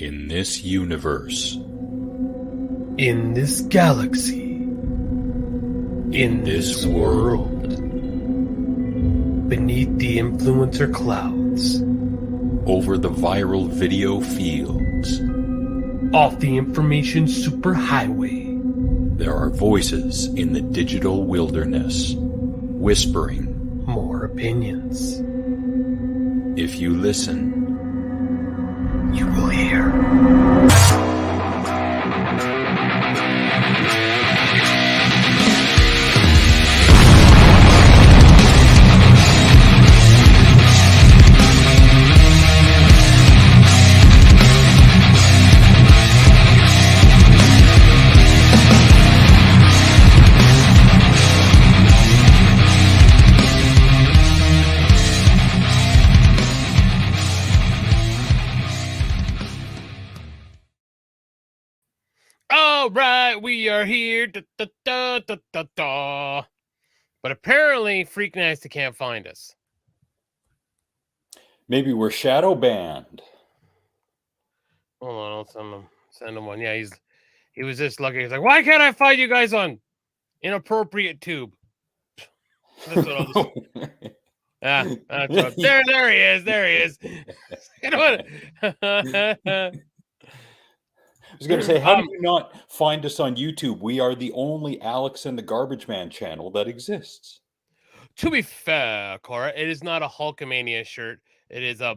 In this universe, in this galaxy, in this world, beneath the influencer clouds, over the viral video fields, off the information superhighway, there are voices in the digital wilderness, whispering more opinions. If you listen, You will hear. All right, we are here. Da, da, da, da, da, da. But apparently, Freak Nasty can't find us. Maybe we're shadow banned. Hold on, I'll send him one. Yeah, he was just lucky. He's like, why can't I find you guys on inappropriate tube? That's what I'll just... Yeah, that's what... there he is. There he is. You know what? I was going to say, how do you not find us on YouTube? We are the only Alex and the Garbage Man channel that exists. To be fair, Cora, it is not a Hulkamania shirt. It is a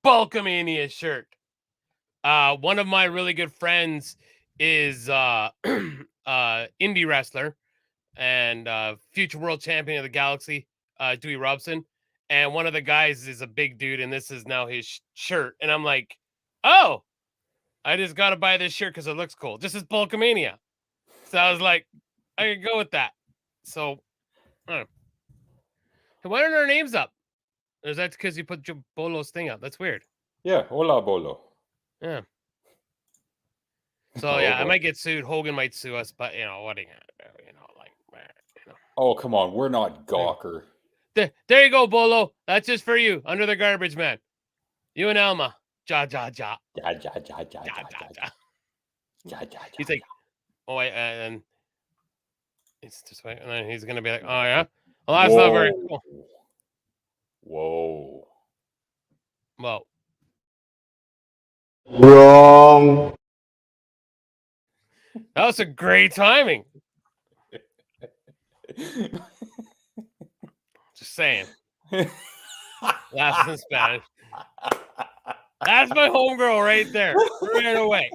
Bulkamania shirt. One of my really good friends is indie wrestler and future world champion of the galaxy, Dewey Robson. And one of the guys is a big dude, and this is now his shirt. And I'm like, oh, I just got to buy this shirt because it looks cool. This is Bulkamania. So I was like, I could go with that. So, hey, why aren't our names up? Or is that because you put Bolo's thing up? That's weird. Yeah, hola, Bolo. Yeah. So, yeah, I might get sued. Hogan might sue us, but, what are you going to do? Oh, come on. We're not Gawker. There you go, Bolo. That's just for you. Under the Garbage Man. You and Elma. Ja, ja, ja. Ja, ja, ja, ja, ja, Ja, ja, ja, ja. ja, ja, He's like, oh, wait, and it's just wait, and then he's going to be like, oh, yeah? Well, that's not very cool. Whoa. Well. Wrong. That was a great timing. Just saying. That's in Spanish. That's my homegirl right there. Right away.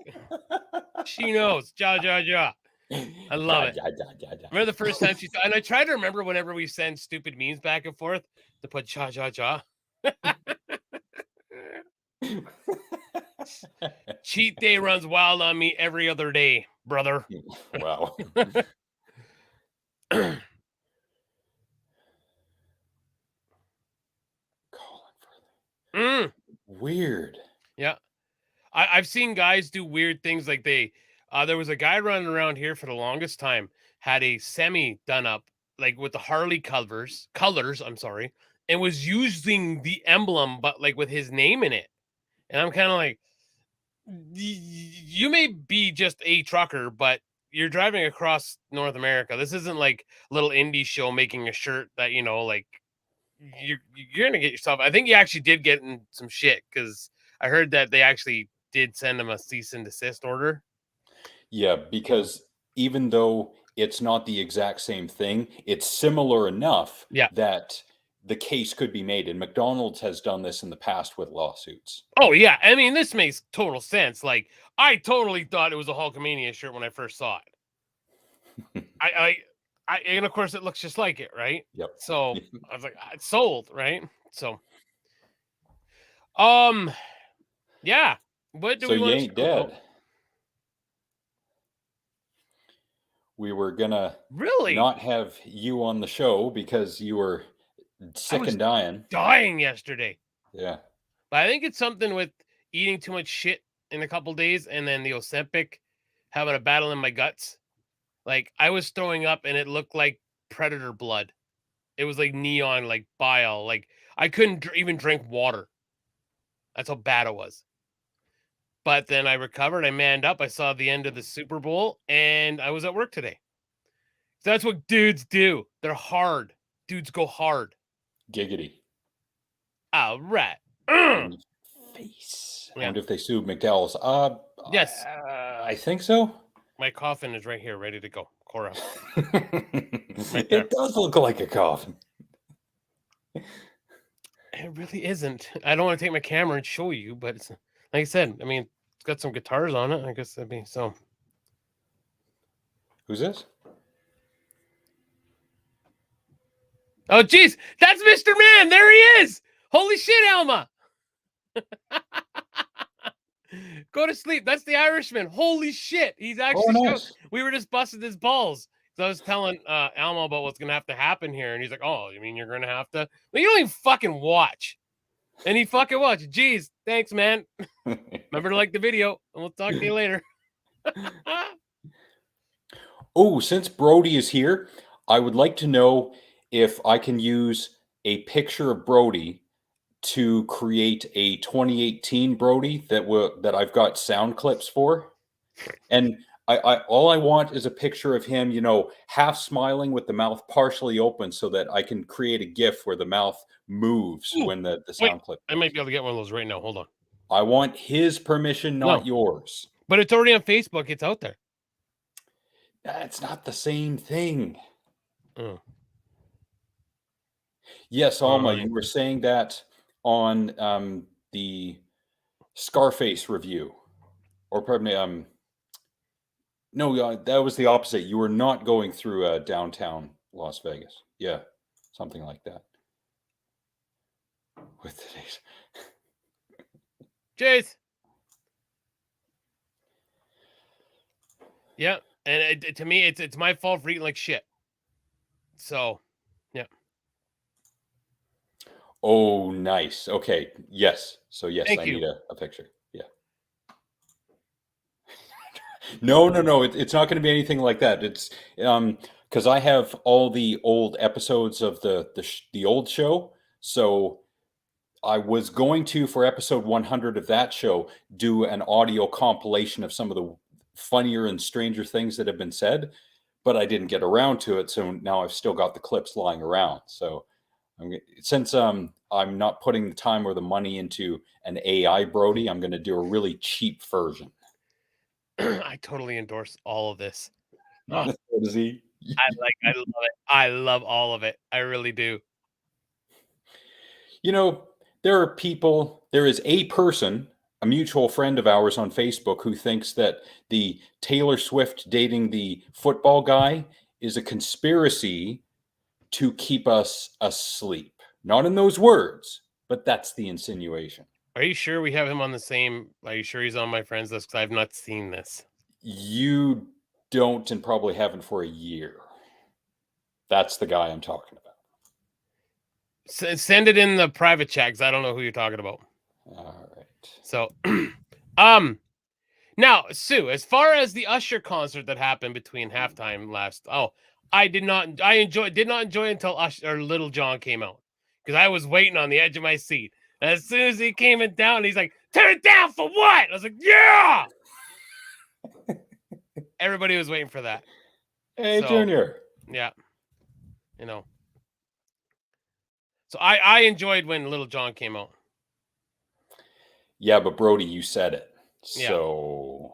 She knows. Ja, ja, ja. I love it. Remember the first time and I try to remember whenever we send stupid memes back and forth to put ja, ja, ja. Cheat day runs wild on me every other day, brother. Wow. Weird. Yeah. I've seen guys do weird things like there was a guy running around here for the longest time, had a semi done up, like with the Harley colors, I'm sorry, and was using the emblem, but like with his name in it. And I'm kind of like, you may be just a trucker, but you're driving across North America. This isn't like a little indie show making a shirt that, like you're going to get yourself. I think you actually did get in some shit because I heard that they actually did send him a cease and desist order. Yeah, because even though it's not the exact same thing, it's similar enough that the case could be made. And McDonald's has done this in the past with lawsuits. Oh, yeah. I mean, this makes total sense. Like, I totally thought it was a Hulkamania shirt when I first saw it. And of course, it looks just like it, right? Yep. So I was like, it's sold, right? So, yeah. What do we want you ain't dead. We were gonna not have you on the show because you were sick and dying yesterday. Yeah. But I think it's something with eating too much shit in a couple days and then the Ozempic having a battle in my guts. Like, I was throwing up and it looked like predator blood. It was like neon, like bile. Like, I couldn't even drink water. That's how bad it was. But then I recovered. I manned up. I saw the end of the Super Bowl, and I was at work today. So that's what dudes do. They're hard. Dudes go hard. Giggity. All right. Face. Yeah. I wonder if they sued McDowell's. Yes. I think so. My coffin is right here, ready to go. Cora. Right there. It does look like a coffin. It really isn't. I don't want to take my camera and show you, but it's, like I said, I mean, it's got some guitars on it. I guess that'd be so. Who's this? Oh, geez. That's Mr. Man. There he is. Holy shit, Alma. Go to sleep. That's the Irishman. Holy shit. He's actually nice. We were just busting his balls. So I was telling Alma about what's going to have to happen here. And he's like, oh, you mean you're going to have to? Well, you don't even fucking watch. And he fucking watched. Jeez. Thanks, man. Remember to like the video. And we'll talk to you later. Oh, since Brody is here, I would like to know if I can use a picture of Brody to create a 2018 Brody that I've got sound clips for. And I all I want is a picture of him, you know, half smiling with the mouth partially open so that I can create a GIF where the mouth moves when the sound clip. I might be able to get one of those right now. Hold on. I want his permission, not yours. But it's already on Facebook. It's out there. That's not the same thing. Oh. Yes, Alma, you were saying that on the Scarface review, or pardon me, no, that was the opposite. You were not going through downtown Las Vegas. Yeah, something like that. With today's. Cheers. Yeah, and to me, it's my fault for eating like shit. So, yeah. Oh, nice. Okay. Yes. So yes, Thank I you. need a picture. Yeah. No. It's not going to be anything like that. It's because I have all the old episodes of the old show. So I was going to, for episode 100 of that show, do an audio compilation of some of the funnier and stranger things that have been said, but I didn't get around to it. So now I've still got the clips lying around. So since I'm not putting the time or the money into an AI Brody, I'm going to do a really cheap version. I totally endorse all of this. Oh, what is he? I love it. I love all of it. I really do. You know, there is a person, a mutual friend of ours on Facebook, who thinks that the Taylor Swift dating the football guy is a conspiracy to keep us asleep. Not in those words, but that's the insinuation. Are you sure we have him on the same? Are you sure he's on my friends list? Because I've not seen this. You don't, and probably haven't for a year. That's the guy I'm talking about. Send it in the private chat, because I don't know who you're talking about. All right. So, now, Sue, as far as the Usher concert that happened between halftime last, I did not enjoy until Usher or Little John came out, because I was waiting on the edge of my seat. As soon as he came down, he's like, "Turn it down for what?" I was like, "Yeah!" Everybody was waiting for that. Hey, so, Junior. Yeah, you know. So I enjoyed when Little John came out. Yeah, but Brody, you said it. So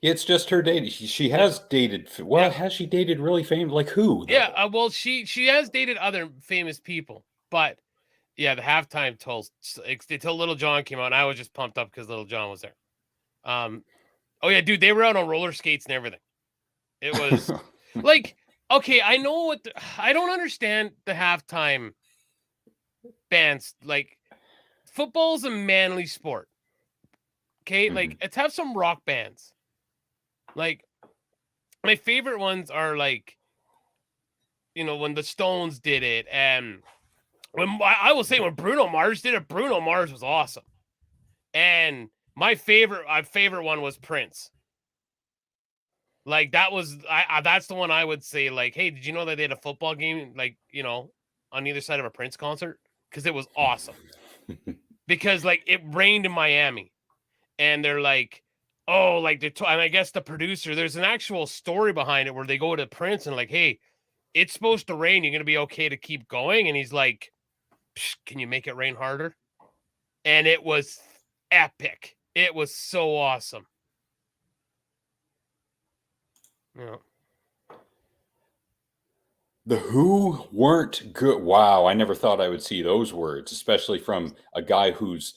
it's just her dating. She has dated. Well, has she dated really famous? Like who? Though? Yeah, well, she has dated other famous people, but yeah, the halftime told until Little John came out, and I was just pumped up because Little John was there. Oh yeah, dude, they were out on roller skates and everything. It was like, okay, I know I don't understand the halftime bands. Like, football's a manly sport. Okay, like let's have some rock bands. Like, my favorite ones are like, you know, when the Stones did it, and when I will say when Bruno Mars did it, Bruno Mars was awesome. And my favorite one was Prince. Like, that was that's the one I would say, like, hey, did you know that they had a football game, like, you know, on either side of a Prince concert? Because it was awesome. because like it rained in Miami, and they're like, oh, like and I guess the producer, there's an actual story behind it where they go to Prince and like, hey, it's supposed to rain. You're gonna be okay to keep going, and he's like, can you make it rain harder? And it was epic. It was so awesome. Yeah. The Who weren't good. Wow, I never thought I would see those words, especially from a guy whose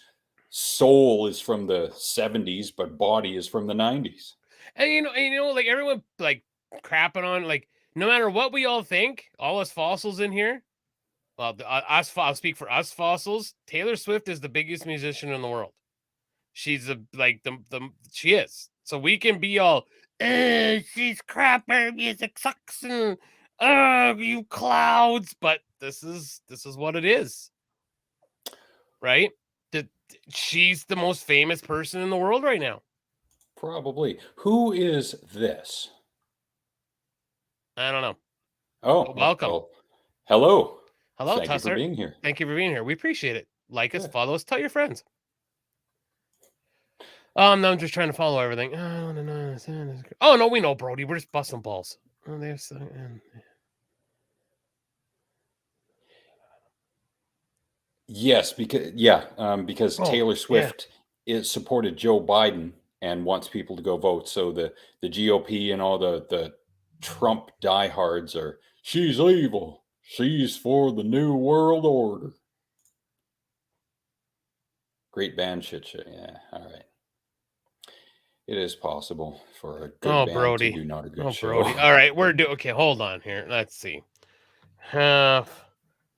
soul is from the 70s, but body is from the 90s. And you know, like everyone like crapping on, like, no matter what we all think, all us fossils in here. Well, I'll speak for us fossils. Taylor Swift is the biggest musician in the world. She's she is. So we can be all, she's crap, her music sucks, and you clouds. But this is what it is, right? She's the most famous person in the world right now. Probably. Who is this? I don't know. Oh, welcome. Well, hello. Hello, Thank Tusser. you for being here. Thank you for being here. We appreciate it. Like us, follow us, tell your friends. No, I'm just trying to follow everything. Oh, no, we know, Brody. We're just busting balls. Oh, there's Yes, because Taylor Swift is supported Joe Biden and wants people to go vote. So the GOP and all the Trump diehards are, she's evil. She's for the New World Order. Great band shit. Yeah, all right. It is possible for a good band to do not a good show. Brody. All right, okay, hold on here. Let's see. I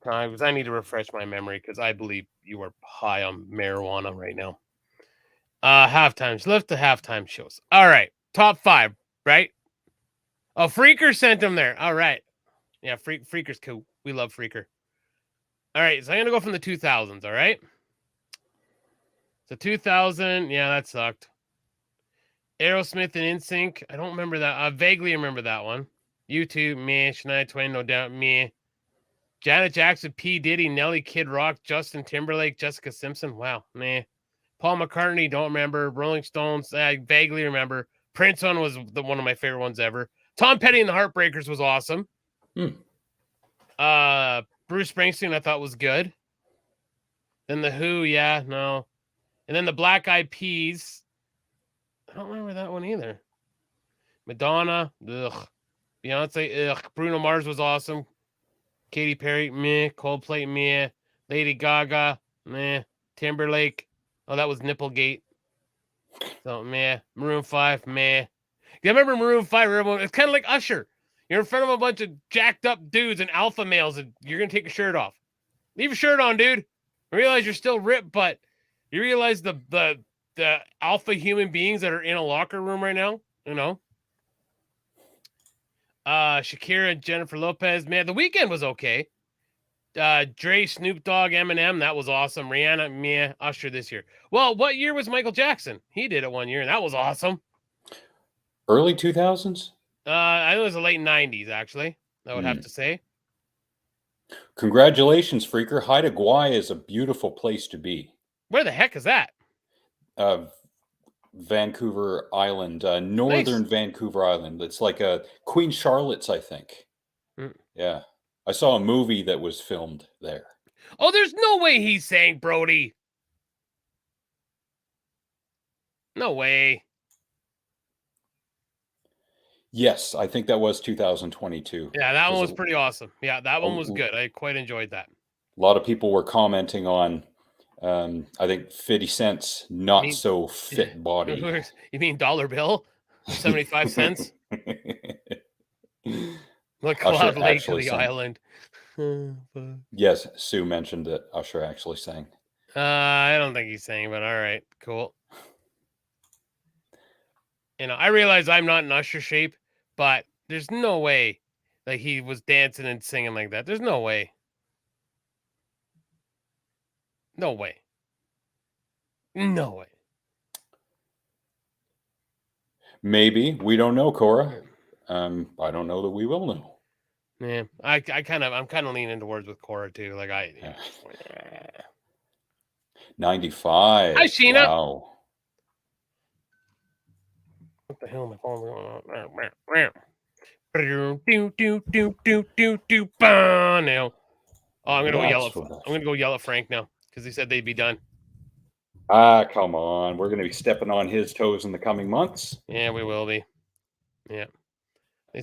need to refresh my memory because I believe you are high on marijuana right now. Halftimes. Lift the halftime shows. All right. Top 5, right? Oh, Freaker sent them there. All right. Yeah, Freaker's cool. We love Freaker. All right, so I'm going to go from the 2000s, all right? So 2000, yeah, that sucked. Aerosmith and NSYNC, I don't remember that. I vaguely remember that one. U2, meh. Shania Twain, no doubt, meh. Janet Jackson, P. Diddy, Nelly, Kid Rock, Justin Timberlake, Jessica Simpson, wow, meh. Paul McCartney, don't remember. Rolling Stones, I vaguely remember. Prince one was one of my favorite ones ever. Tom Petty and the Heartbreakers was awesome. Bruce Springsteen I thought was good. Then the Who, yeah, no. And then the Black Eyed Peas. I don't remember that one either. Madonna, ugh. Beyonce, ugh. Bruno Mars was awesome. Katy Perry, meh. Coldplay, meh. Lady Gaga, meh. Timberlake, oh, that was Nipplegate. So, meh. Maroon 5, meh. You remember Maroon 5? It's kind of like Usher. You're in front of a bunch of jacked up dudes and alpha males, and you're going to take your shirt off. Leave your shirt on, dude. I realize you're still ripped, but you realize the alpha human beings that are in a locker room right now, you know? Shakira and Jennifer Lopez. Man, The Weeknd was okay. Dre, Snoop Dogg, Eminem, that was awesome. Rihanna, meh. Usher this year. Well, what year was Michael Jackson? He did it one year, and that was awesome. Early 2000s? I think it was the late 90s, actually, I would have to say. Congratulations, Freaker. Haida Gwaii is a beautiful place to be. Where the heck is that? Vancouver Island, northern Vancouver Island. It's like Queen Charlotte's, I think. Yeah. I saw a movie that was filmed there. Oh, there's no way he's saying Brody. No way. Yes, I think that was 2022. Yeah, that one was pretty awesome. Yeah, that one was good. I quite enjoyed that. A lot of people were commenting on, I think, 50 Cent's not so fit body. You mean dollar bill? 75 cents? Look, Cloud Lake to the island. Yes, Sue mentioned that Usher actually sang. I don't think he's saying, but all right, cool. You know, I realize I'm not in Usher shape, but there's no way that he was dancing and singing like that. There's no way. No way. No way. Maybe. We don't know, Cora. I don't know that we will know. Yeah, I'm kind of leaning towards with Cora too. Like 95. Hi, Sheena. Wow. What the hell am I going on? Now. Oh, I'm gonna go yell at. I'm gonna go yell at Frank now because he said they'd be done. Ah, come on. We're going to be stepping on his toes in the coming months. Yeah, we will be. Yeah.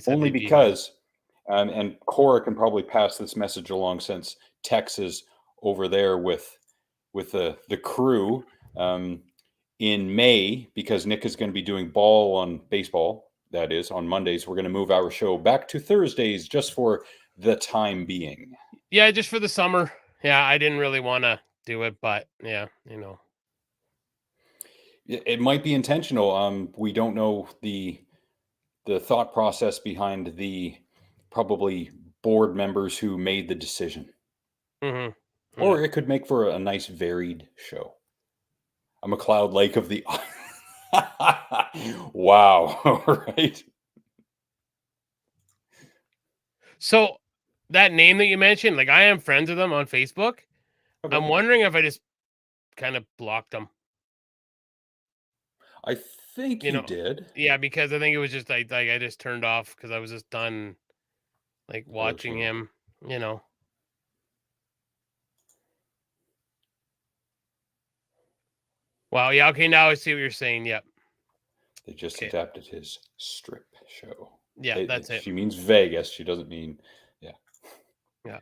Only because, and Cora can probably pass this message along since Tex is over there with the crew in May, because Nick is going to be doing baseball. That is on Mondays. We're going to move our show back to Thursdays just for the time being. Yeah, just for the summer. Yeah, I didn't really want to do it, but yeah, It might be intentional. We don't know the thought process behind the probably board members who made the decision. Mm-hmm. Or it could make for a nice varied show. A McLeod Lake of the wow. Right. So that name that you mentioned, like I am friends with them on Facebook. Okay. I'm wondering if I just kind of blocked them. I think you did. Yeah, because I think it was just like I just turned off because I was just done like watching him, Wow, yeah, okay, now I see what you're saying. Yep. They just adapted his strip show. Yeah, that's it. She means Vegas. She doesn't mean, yeah. Yeah.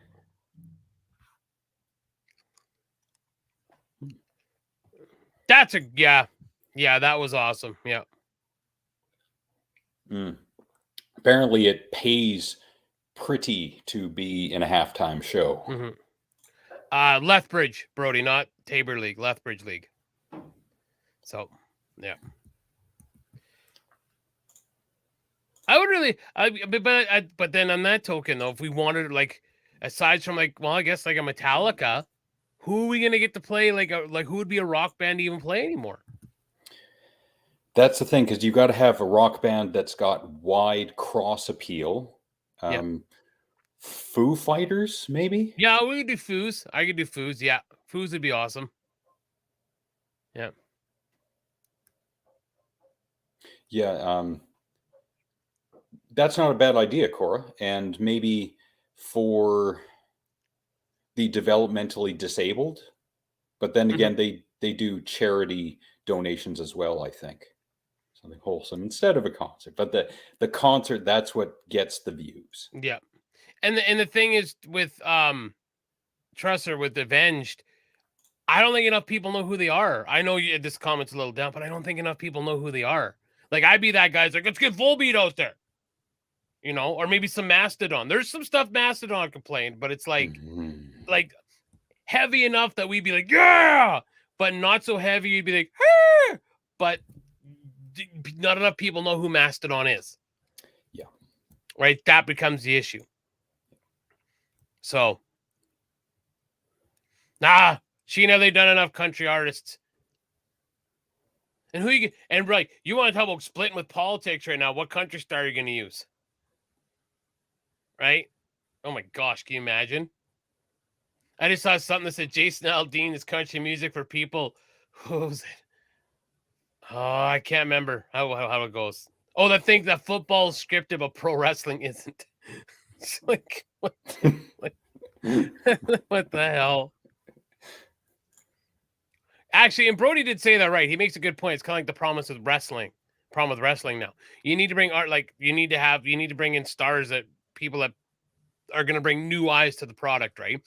That's yeah, that was awesome. Yeah. Apparently it pays pretty to be in a halftime show. Mm-hmm. Lethbridge, Brody, not Tabor League, Lethbridge League. So, yeah. I would really, but then on that token though, if we wanted like, aside from like, well, I guess like a Metallica, who are we gonna get to play? Like who would be a rock band to even play anymore? That's the thing, because you got to have a rock band that's got wide cross appeal. Foo Fighters, maybe. Yeah, we could do Foos. I could do Foos. Yeah, Foos would be awesome. Yeah. Yeah. That's not a bad idea, Cora. And maybe for the developmentally disabled, but then again, they do charity donations as well, I think. Something wholesome instead of a concert. But the concert, that's what gets the views. Yeah. And the thing is with Trusser, with Avenged, I don't think enough people know who they are. I know this comment's a little down, but I don't think enough people know who they are. Like I'd be that guy's like, let's get Volbeat out there. Or maybe some Mastodon. There's some stuff Mastodon complained, but it's like heavy enough that we'd be like, yeah, but not so heavy you'd be like, ah! But not enough people know who Mastodon is. Yeah. Right? That becomes the issue. So, Sheena, they've done enough country artists. And you want to talk about splitting with politics right now? What country star are you going to use? Right? Oh my gosh, can you imagine? I just saw something that said Jason Aldean is country music for people. Who was it? Oh, I can't remember how it goes. Oh, that football is scripted, but pro wrestling isn't. It's like, what the hell? Actually, and Brody did say that right. He makes a good point. It's kind of like the problem with wrestling now. You need to bring art, like you need to bring in stars that people that are going to bring new eyes to the product, right?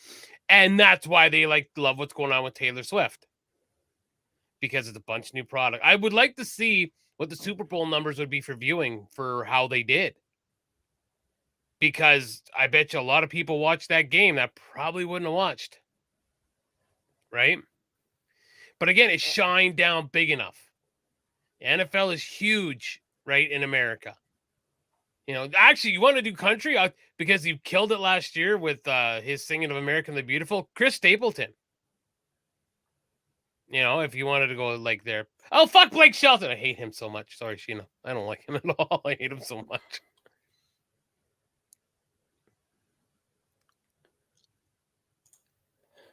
And that's why they love what's going on with Taylor Swift. Because it's a bunch of new product. I would like to see what the Super Bowl numbers would be for viewing for how they did. Because I bet you a lot of people watched that game that probably wouldn't have watched. Right? But again, it shined down big enough. The NFL is huge, right, in America. Actually, you want to do country because he killed it last year with his singing of American the Beautiful. Chris Stapleton. If you wanted to go like there. Oh, fuck Blake Shelton. I hate him so much. Sorry, Sheena. I don't like him at all. I hate him so much.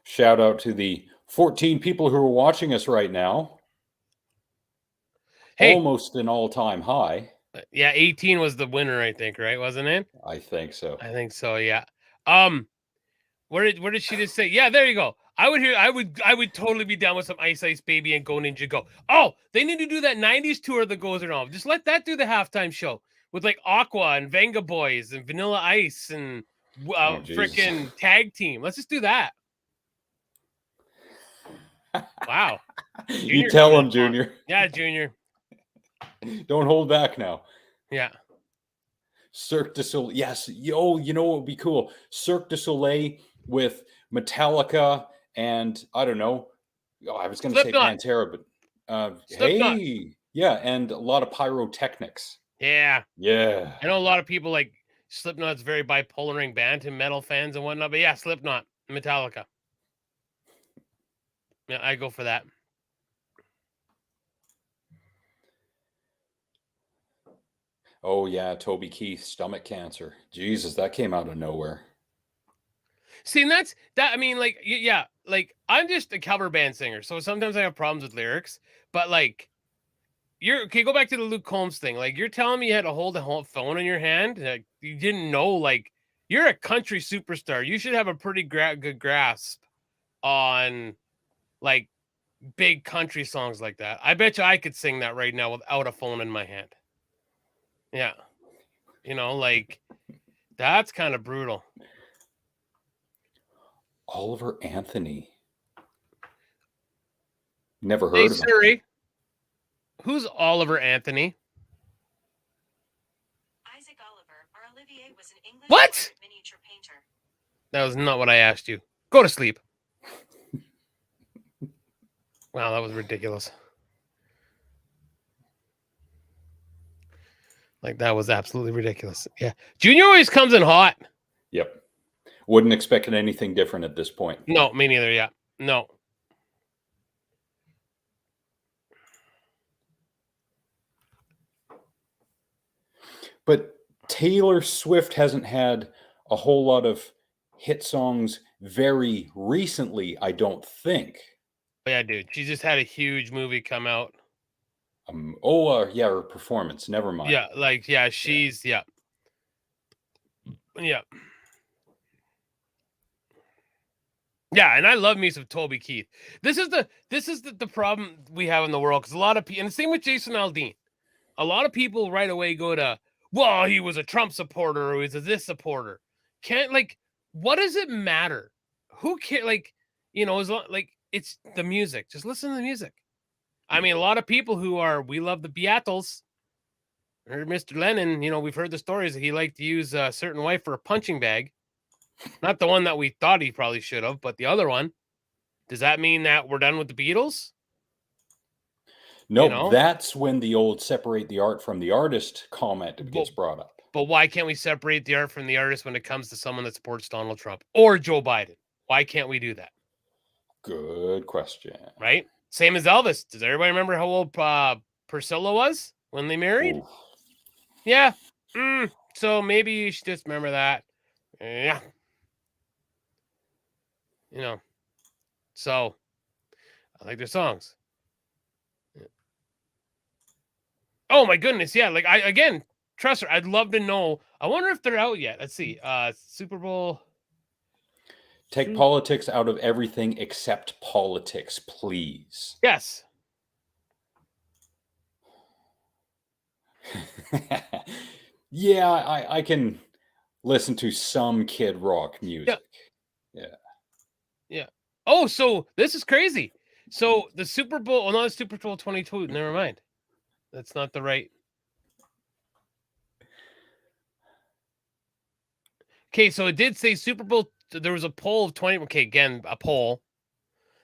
Shout out to the 14 people who are watching us right now. Hey, almost an all-time high. Yeah, 18 was the winner, I think, right? Wasn't it? I think so. I think so, yeah. Where did she just say? Yeah, there you go. I would totally be down with some Ice Ice Baby and Go Ninja Go. Oh, they need to do that 90s tour that goes around. Just let that do the halftime show with like Aqua and Venga Boys and Vanilla Ice and freaking Tag Team. Let's just do that. Wow. You tell him, Junior. Yeah, Junior. Don't hold back now. Yeah. Cirque du Soleil. Yes. Yo, you know what would be cool? Cirque du Soleil with Metallica and I don't know. Oh, I was going to say Pantera, but hey, yeah, and a lot of pyrotechnics. Yeah. Yeah. I know a lot of people like Slipknot's very bipolar band to metal fans and whatnot, but yeah, Slipknot, Metallica. Yeah, I go for that. Oh yeah, Toby Keith, stomach cancer. Jesus, that came out of nowhere. See, and that's that. I mean, like, yeah, like I'm just a cover band singer, so sometimes I have problems with lyrics. But like, you're okay. Go back to the Luke Combs thing. Like, you're telling me you had to hold a phone in your hand. Like, you didn't know. Like, you're a country superstar. You should have a pretty good grasp on like big country songs like that. I bet you I could sing that right now without a phone in my hand. Yeah, you know, like that's kind of brutal. Oliver Anthony. Never heard of Siri, him. Who's Oliver Anthony? Isaac Oliver, or Olivier, was an English what? Miniature painter. That was not what I asked you. Go to sleep. Wow, that was ridiculous. Like, that was absolutely ridiculous. Yeah. Junior always comes in hot. Yep. Wouldn't expect anything different at this point. No, me neither. Yeah. No. But Taylor Swift hasn't had a whole lot of hit songs very recently, I don't think. Yeah, dude. She just had a huge movie come out. Yeah, her performance. Never mind. Yeah, like, yeah, she's, yeah. Yeah. Yeah, and I love me some Toby Keith. This is the problem we have in the world, because a lot of people, and the same with Jason Aldean. A lot of people right away go to, well, he was a Trump supporter or he was a this supporter. Can't, like, what does it matter? Who cares? Like, you know, like, it's the music. Just listen to the music. I mean, a lot of people who are, we love the Beatles, or Mr. Lennon, you know, we've heard the stories that he liked to use a certain wife for a punching bag. Not the one that we thought he probably should have, but the other one. Does that mean that we're done with the Beatles? No, you know? That's when the old separate the art from the artist comment gets brought up. But why can't we separate the art from the artist when it comes to someone that supports Donald Trump or Joe Biden? Why can't we do that? Good question. Right? Same as Elvis. Does everybody remember how old Priscilla was when they married? Ooh. Yeah. So maybe you should just remember that. Yeah. You know. So, I like their songs. Oh my goodness, yeah. Like, trust her. I'd love to know. I wonder if they're out yet. Let's see. Super Bowl. Take politics out of everything except politics, please. Yes. Yeah, I can listen to some Kid Rock music. Yeah. Oh, so this is crazy. So the Super Bowl, oh no, it's Super Bowl 22. Never mind. That's not the right. Okay, so it did say Super Bowl. There was a poll of 20. Okay, again, a poll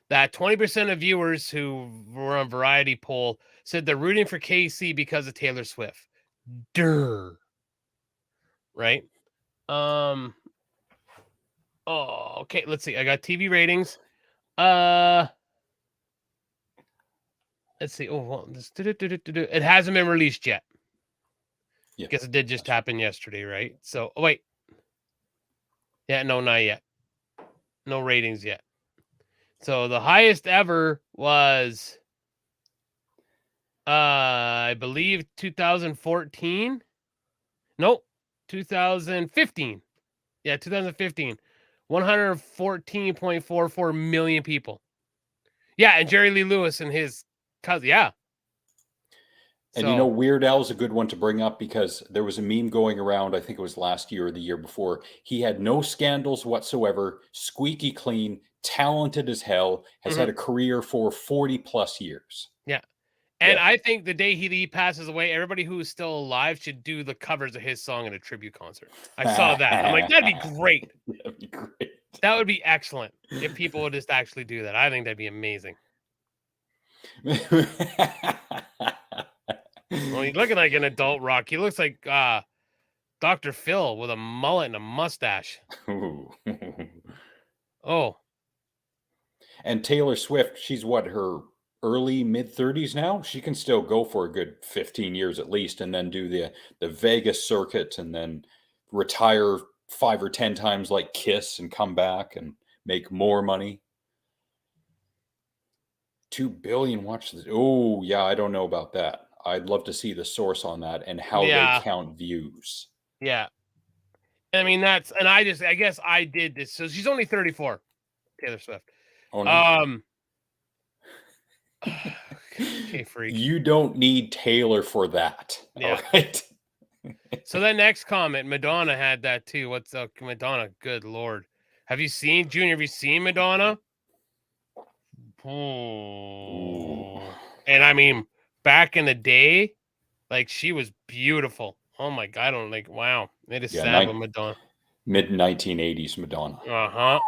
that 20% of viewers who were on Variety poll said they're rooting for KC because of Taylor Swift. Durr. Right? Oh, okay. Let's see. I got TV ratings. Let's see. Oh, well, it hasn't been released yet. Yeah. Guess it did just happen yesterday, right? So, oh, wait. Yeah, no, not yet. No ratings yet. So the highest ever was, I believe 2014. Nope, 2015. Yeah, 2015. 114.44 million people. Yeah, and Jerry Lee Lewis and his cousin. Yeah. And you know, Weird Al's a good one to bring up because there was a meme going around, I think it was last year or the year before. He had no scandals whatsoever, squeaky clean, talented as hell, has had a career for 40 plus years. Yeah. And I think the day he passes away, everybody who is still alive should do the covers of his song in a tribute concert. I saw that. I'm like, that'd be great. That'd be great. That would be excellent if people would just actually do that. I think that'd be amazing. Well, he's looking like an adult rock. He looks like Dr. Phil with a mullet and a mustache. Oh. And Taylor Swift, she's what, her early mid-30s now? She can still go for a good 15 years at least and then do the Vegas circuit and then retire 5 or 10 times like Kiss and come back and make more money. 2 billion watches. Oh, yeah, I don't know about that. I'd love to see the source on that and how they count views. Yeah. I mean, I guess I did this. So she's only 34, Taylor Swift. Oh, no. Okay, freak. You don't need Taylor for that. Yeah. All right. So that next comment, Madonna had that too. What's up, Madonna? Good Lord. Have you seen Madonna? Ooh. And I mean, back in the day, like she was beautiful. Oh my God. I don't like, wow. It is sad with Madonna. Mid-1980s Madonna. Uh-huh.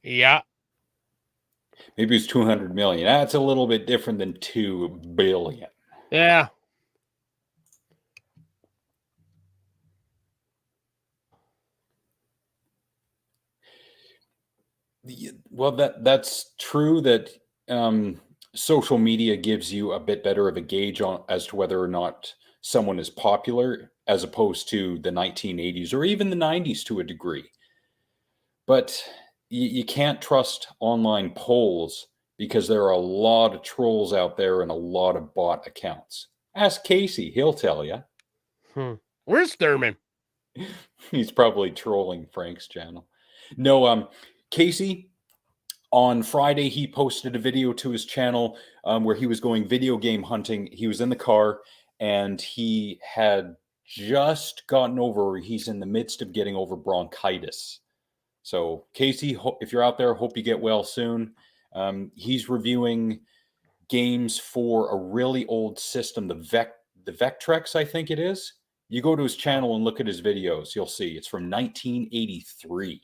Yeah. Maybe it's 200 million. That's a little bit different than 2 billion. Yeah. Well, that's true that social media gives you a bit better of a gauge on as to whether or not someone is popular as opposed to the 1980s or even the 90s to a degree. But you can't trust online polls because there are a lot of trolls out there and a lot of bot accounts. Ask Casey, he'll tell you. Where's Thurman? He's probably trolling Frank's channel. No, Casey, on Friday, he posted a video to his channel where he was going video game hunting. He was in the car and he had just gotten over, he's in the midst of getting over bronchitis. So Casey, if you're out there, hope you get well soon. He's reviewing games for a really old system, the Vectrex, I think it is. You go to his channel and look at his videos. You'll see it's from 1983.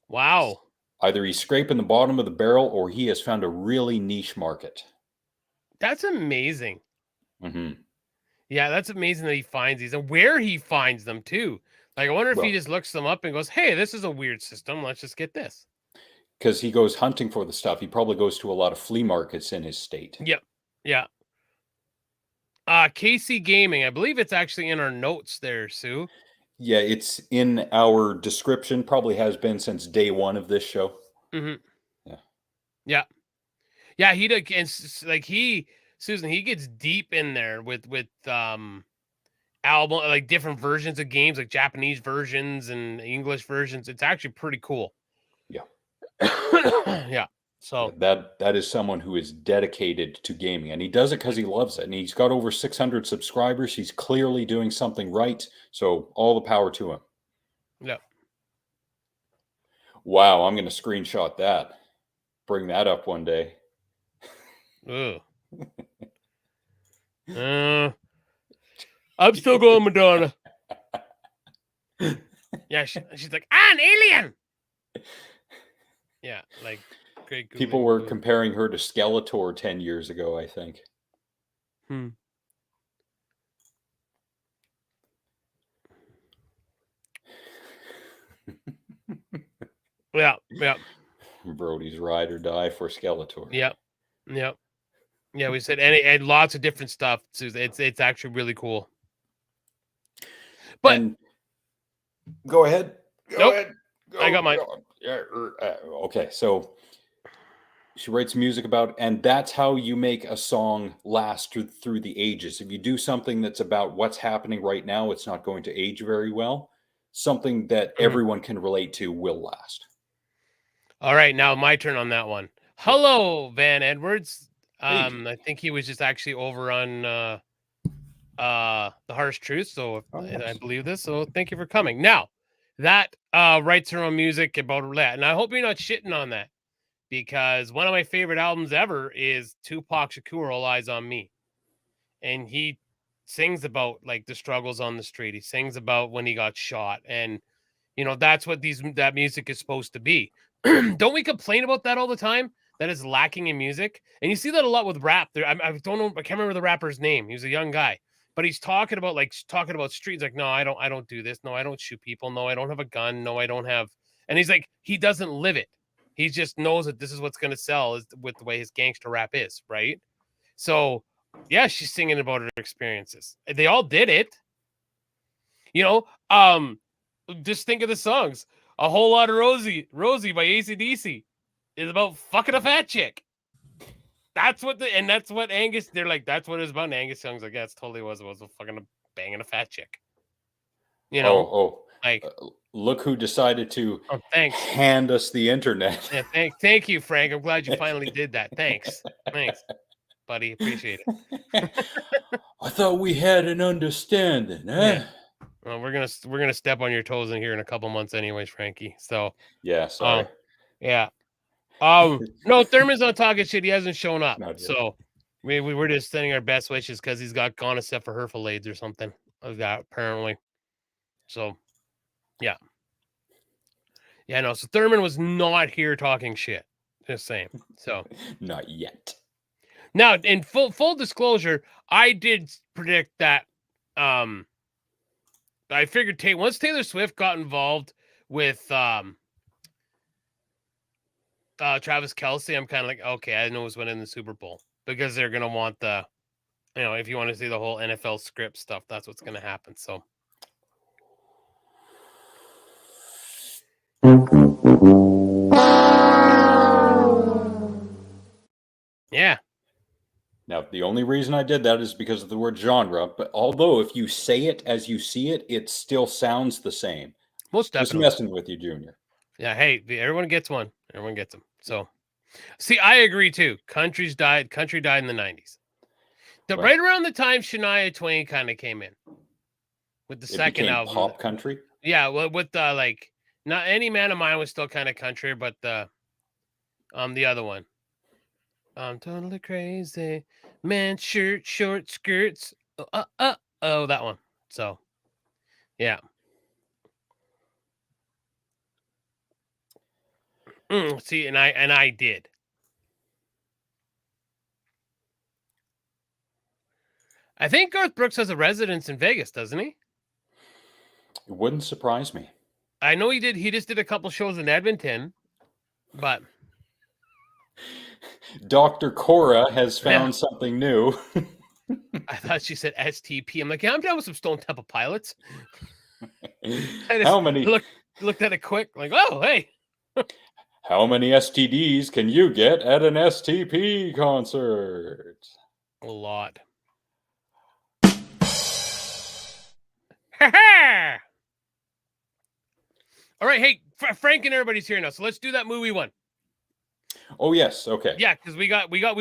Wow. Either he's scraping the bottom of the barrel or he has found a really niche market. That's amazing. Mm-hmm. Yeah, that's amazing that he finds these and where he finds them too. Like, I wonder if he just looks them up and goes, hey, this is a weird system. Let's just get this. Because he goes hunting for the stuff. He probably goes to a lot of flea markets in his state. Yep. Yeah. KC Gaming. I believe it's actually in our notes there, Sue. Yeah, it's in our description. Probably has been since day one of this show. Mm-hmm. Yeah. Yeah. Yeah, he does. And like Susan, he gets deep in there with album, like different versions of games, like Japanese versions and English versions. It's actually pretty cool. Yeah. Yeah. So that is someone who is dedicated to gaming, and he does it because he loves it. And he's got over 600 subscribers. He's clearly doing something right. So all the power to him. Yeah. Wow, I'm going to screenshot that. Bring that up one day. Ugh. I'm still going Madonna. Yeah, she's like, an alien. Yeah, like great. People were comparing her to Skeletor 10 years ago, I think. Yeah. Brody's ride or die for Skeletor. Yep. Yeah, we said and lots of different stuff. It's actually really cool. But go ahead. Go ahead. I got mine. Yeah. Okay, so She writes music about, and that's how you make a song last through the ages. If you do something that's about what's happening right now, it's not going to age very well. Something that everyone can relate to will last. All right, now my turn on that one. Hello, Van Edwards. Hey. I think he was just actually over on The Harsh Truth, so I believe this. So thank you for coming. Now, that writes her own music about that, and I hope you're not shitting on that, because one of my favorite albums ever is Tupac Shakur, All Eyes on Me, and he sings about like the struggles on the street. He sings about when he got shot, and that's what that music is supposed to be. Don't we complain about that all the time? That is lacking in music, and you see that a lot with rap. There, I don't know, I can't remember the rapper's name. He was a young guy, but he's talking about streets. Like, no, I don't do this. No, I don't shoot people. No, I don't have a gun. No, I don't have. And he's like, he doesn't live it. He just knows that this is what's going to sell, is with the way his gangster rap is, right? So, yeah, she's singing about her experiences. They all did it. Just think of the songs. A Whole Lot of Rosie by A.C.D.C. is about fucking a fat chick. That's what Angus, they're like, that's what it was about. And Angus Young's like, yeah, it's totally was a fucking banging a fat chick. Look who decided to thanks. hand us the internet. Yeah, thank you, Frank. I'm glad you finally did that. Thanks, buddy. Appreciate it. I thought we had an understanding, eh? Yeah. Well, we're gonna step on your toes in here in a couple months, anyways, Frankie. So yeah, sorry. Yeah. No, Thurman's not talking shit. He hasn't shown up. So we were just sending our best wishes because he's got gone except for Herfel or something like that, apparently. So yeah. Yeah, no. So Thurman was not here talking shit. Just saying. So not yet. Now, in full disclosure, I did predict that I figured once Taylor Swift got involved with Travis Kelce, I'm kind of like, okay, I know who's winning the Super Bowl, because they're going to want if you want to see the whole NFL script stuff, that's what's going to happen. So. Yeah. Now, the only reason I did that is because of the word genre, but although if you say it as you see it, it still sounds the same. Most definitely. Just messing with you, Junior. Yeah, hey, everyone gets one. Everyone gets them. So, see, I agree too. Country died in the 90s. Right around the time Shania Twain kind of came in with the second album. Pop country? Yeah, well, with not Any Man of Mine was still kind of country, but the other one. I'm totally crazy. Man, shirt, short skirts. That one. So, yeah. See, and I did. I think Garth Brooks has a residence in Vegas, doesn't he? It wouldn't surprise me. I know he did. He just did a couple shows in Edmonton, but Dr. Cora has found something new. I thought she said STP. I'm like, yeah, I'm down with some Stone Temple Pilots. How many? Looked at it quick, like, oh, hey. How many STDs can you get at an STP concert? A lot. All right, hey, Frank and everybody's here now, so let's do that movie one. Oh yes, okay. Yeah, because we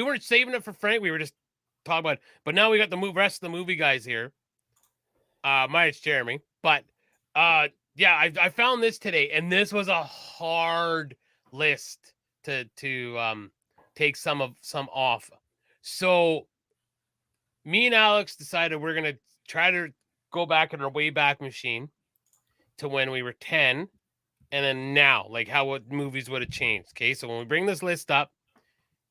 weren't saving it for Frank. We were just talking about it. But now we got the rest of the movie guys here. Minus Jeremy. But yeah, I found this today, and this was a hard list to take some off. So me and Alex decided we're gonna try to go back in our way back machine to when we were 10. And then now, like what movies would have changed. Okay, so when we bring this list up,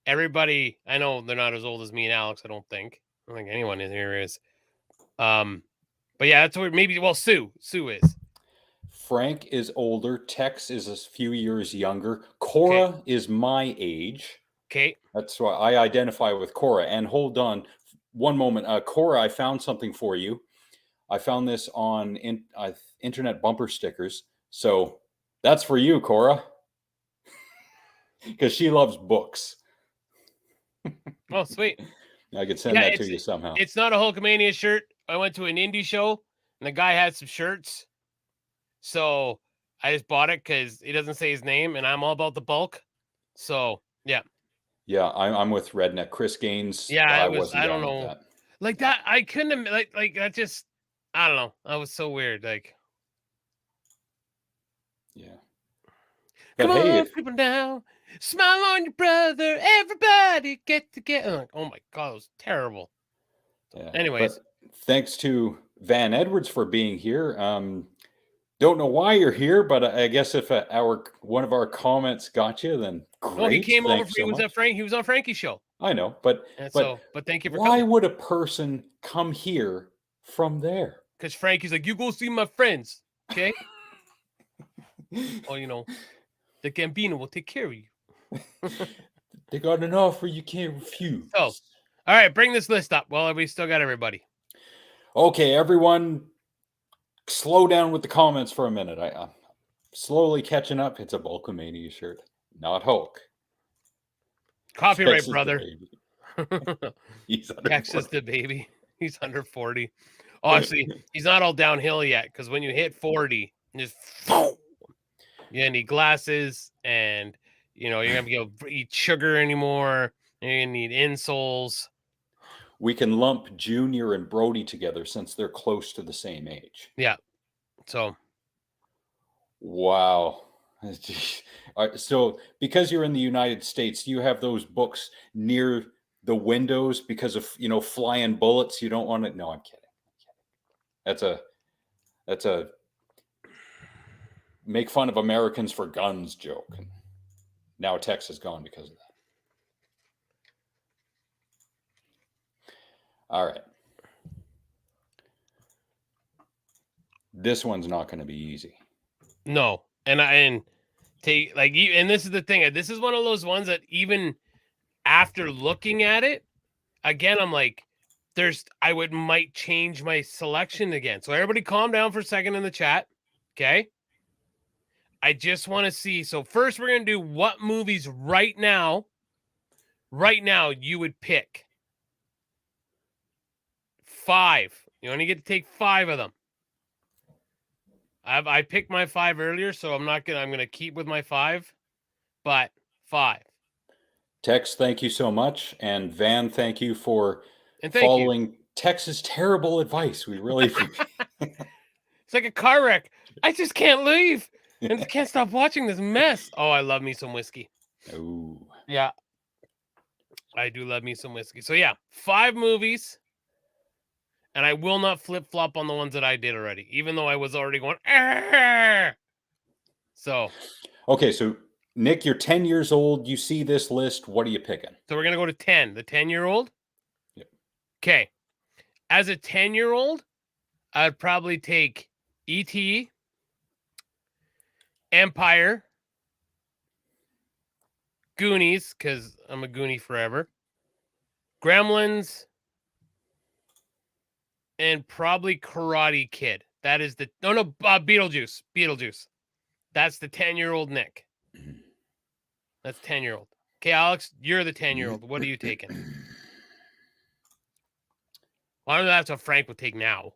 everybody, I know they're not as old as me and Alex, I don't think anyone in here is. But yeah, that's where maybe, well, Sue is. Frank is older. Tex is a few years younger. Cora is my age. Okay. That's why I identify with Cora. And hold on one moment. Cora, I found something for you. I found this on internet bumper stickers. So that's for you, Cora. Because she loves books. Oh, sweet. I could send that to you somehow. It's not a Hulkamania shirt. I went to an indie show and the guy had some shirts. So I just bought it because he doesn't say his name and I'm all about the bulk. So, yeah. Yeah, I'm with Redneck. Chris Gaines. Yeah, I don't know. that. Like that, I couldn't like that just, I don't know. That was so weird. Like, yeah. But come hey, on, people now. Smile on your brother. Everybody get together. Like, oh my God, it was terrible. Yeah. Anyways. But thanks to Van Edwards for being here. Don't know why you're here, but I guess if one of our comments got you, then great. No, he came over. He was on Frankie's show. I know, but thank you for why coming. would a person come here from there? Because Frankie's like, you go see my friends, okay? Oh, you know, the Gambino will take care of you. They got an offer you can't refuse. So, all right, bring this list up. Well, we still got everybody. Okay, everyone, slow down with the comments for a minute. I'm slowly catching up. It's a Bulkamania shirt, not Hulk. Copyright, Texas brother. He's under Texas 40. The baby. He's under 40. Honestly, he's not all downhill yet because when you hit 40, just you need glasses and you're gonna be able to eat sugar anymore. And you're gonna need insoles. We can lump Junior and Brody together since they're close to the same age. Yeah. So. Wow. So because you're in the United States, you have those books near the windows because of, flying bullets. You don't want it. No, I'm kidding. That's a make fun of Americans for guns joke. And now Tex is gone because of that. All right. This one's not going to be easy. No. And this is the thing. This is one of those ones that even after looking at it, again, I'm like, might change my selection again. So everybody calm down for a second in the chat. Okay. I just want to see. So first we're going to do what movies right now you would pick. 5. You only get to take 5 of them. I picked my 5 earlier, so I'm going to keep with my 5, but 5. Tex, thank you so much. And Van, thank you for following Tex's terrible advice. We really appreciate it. It's like a car wreck. I just can't leave. And I can't stop watching this mess. Oh, I love me some whiskey. Ooh. Yeah. I do love me some whiskey. So yeah, 5 movies. And I will not flip-flop on the ones that I did already, even though I was already going, Arr! So. Okay, so Nick, you're 10 years old. You see this list. What are you picking? So we're going to go to 10. The 10-year-old? Yep. Okay. As a 10-year-old, I'd probably take E.T., Empire, Goonies, because I'm a Goonie forever, Gremlins, and probably Karate Kid. That is Beetlejuice. Beetlejuice. That's the 10-year-old Nick. That's 10-year-old. Okay, Alex, you're the 10-year-old. What are you taking? Well, I don't know that's what Frank would take now.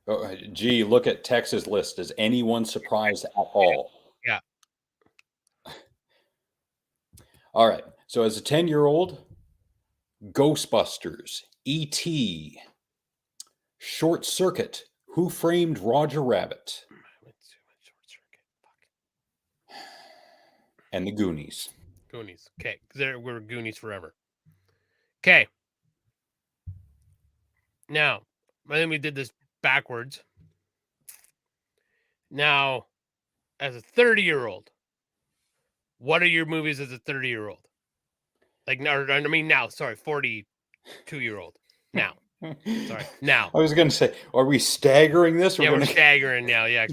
Oh, gee, look at Tex's list. Is anyone surprised at all? Yeah. All right. So as a 10-year-old, Ghostbusters, E.T., Short Circuit, Who Framed Roger Rabbit, and the Goonies. Goonies. Okay. We're Goonies forever. Okay. Now, then we did this backwards. Now, as a 30-year-old, what are your movies as a 30-year-old? Like, now, 42-year-old. Now. Sorry, now. I was going to say, are we staggering this? We're staggering now, yeah.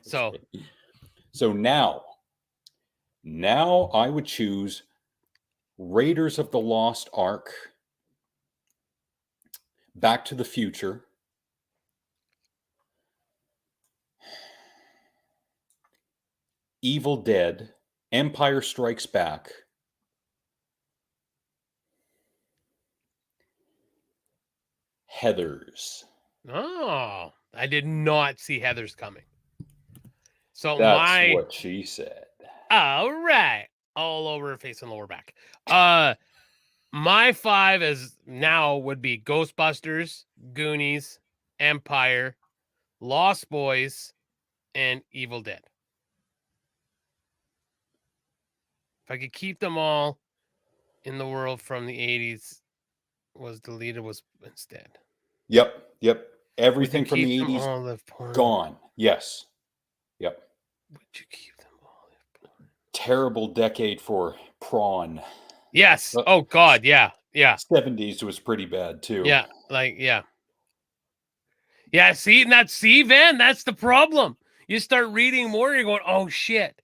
So now I would choose Raiders of the Lost Ark, Back to the Future, Evil Dead, Empire Strikes Back, Heathers. Oh, I did not see Heathers coming. So That's what she said. All right. All over her face and lower back. My 5 is now would be Ghostbusters, Goonies, Empire, Lost Boys, and Evil Dead. If I could keep them all in the world from the 80s, was deleted was instead. Yep. Everything from the 80s gone. Yes. Yep. Would you keep them all? Terrible decade for prawn. Yes. Oh God. Yeah. 70s was pretty bad too. Yeah. Yeah. See, Van. That's the problem. You start reading more, you're going, oh shit,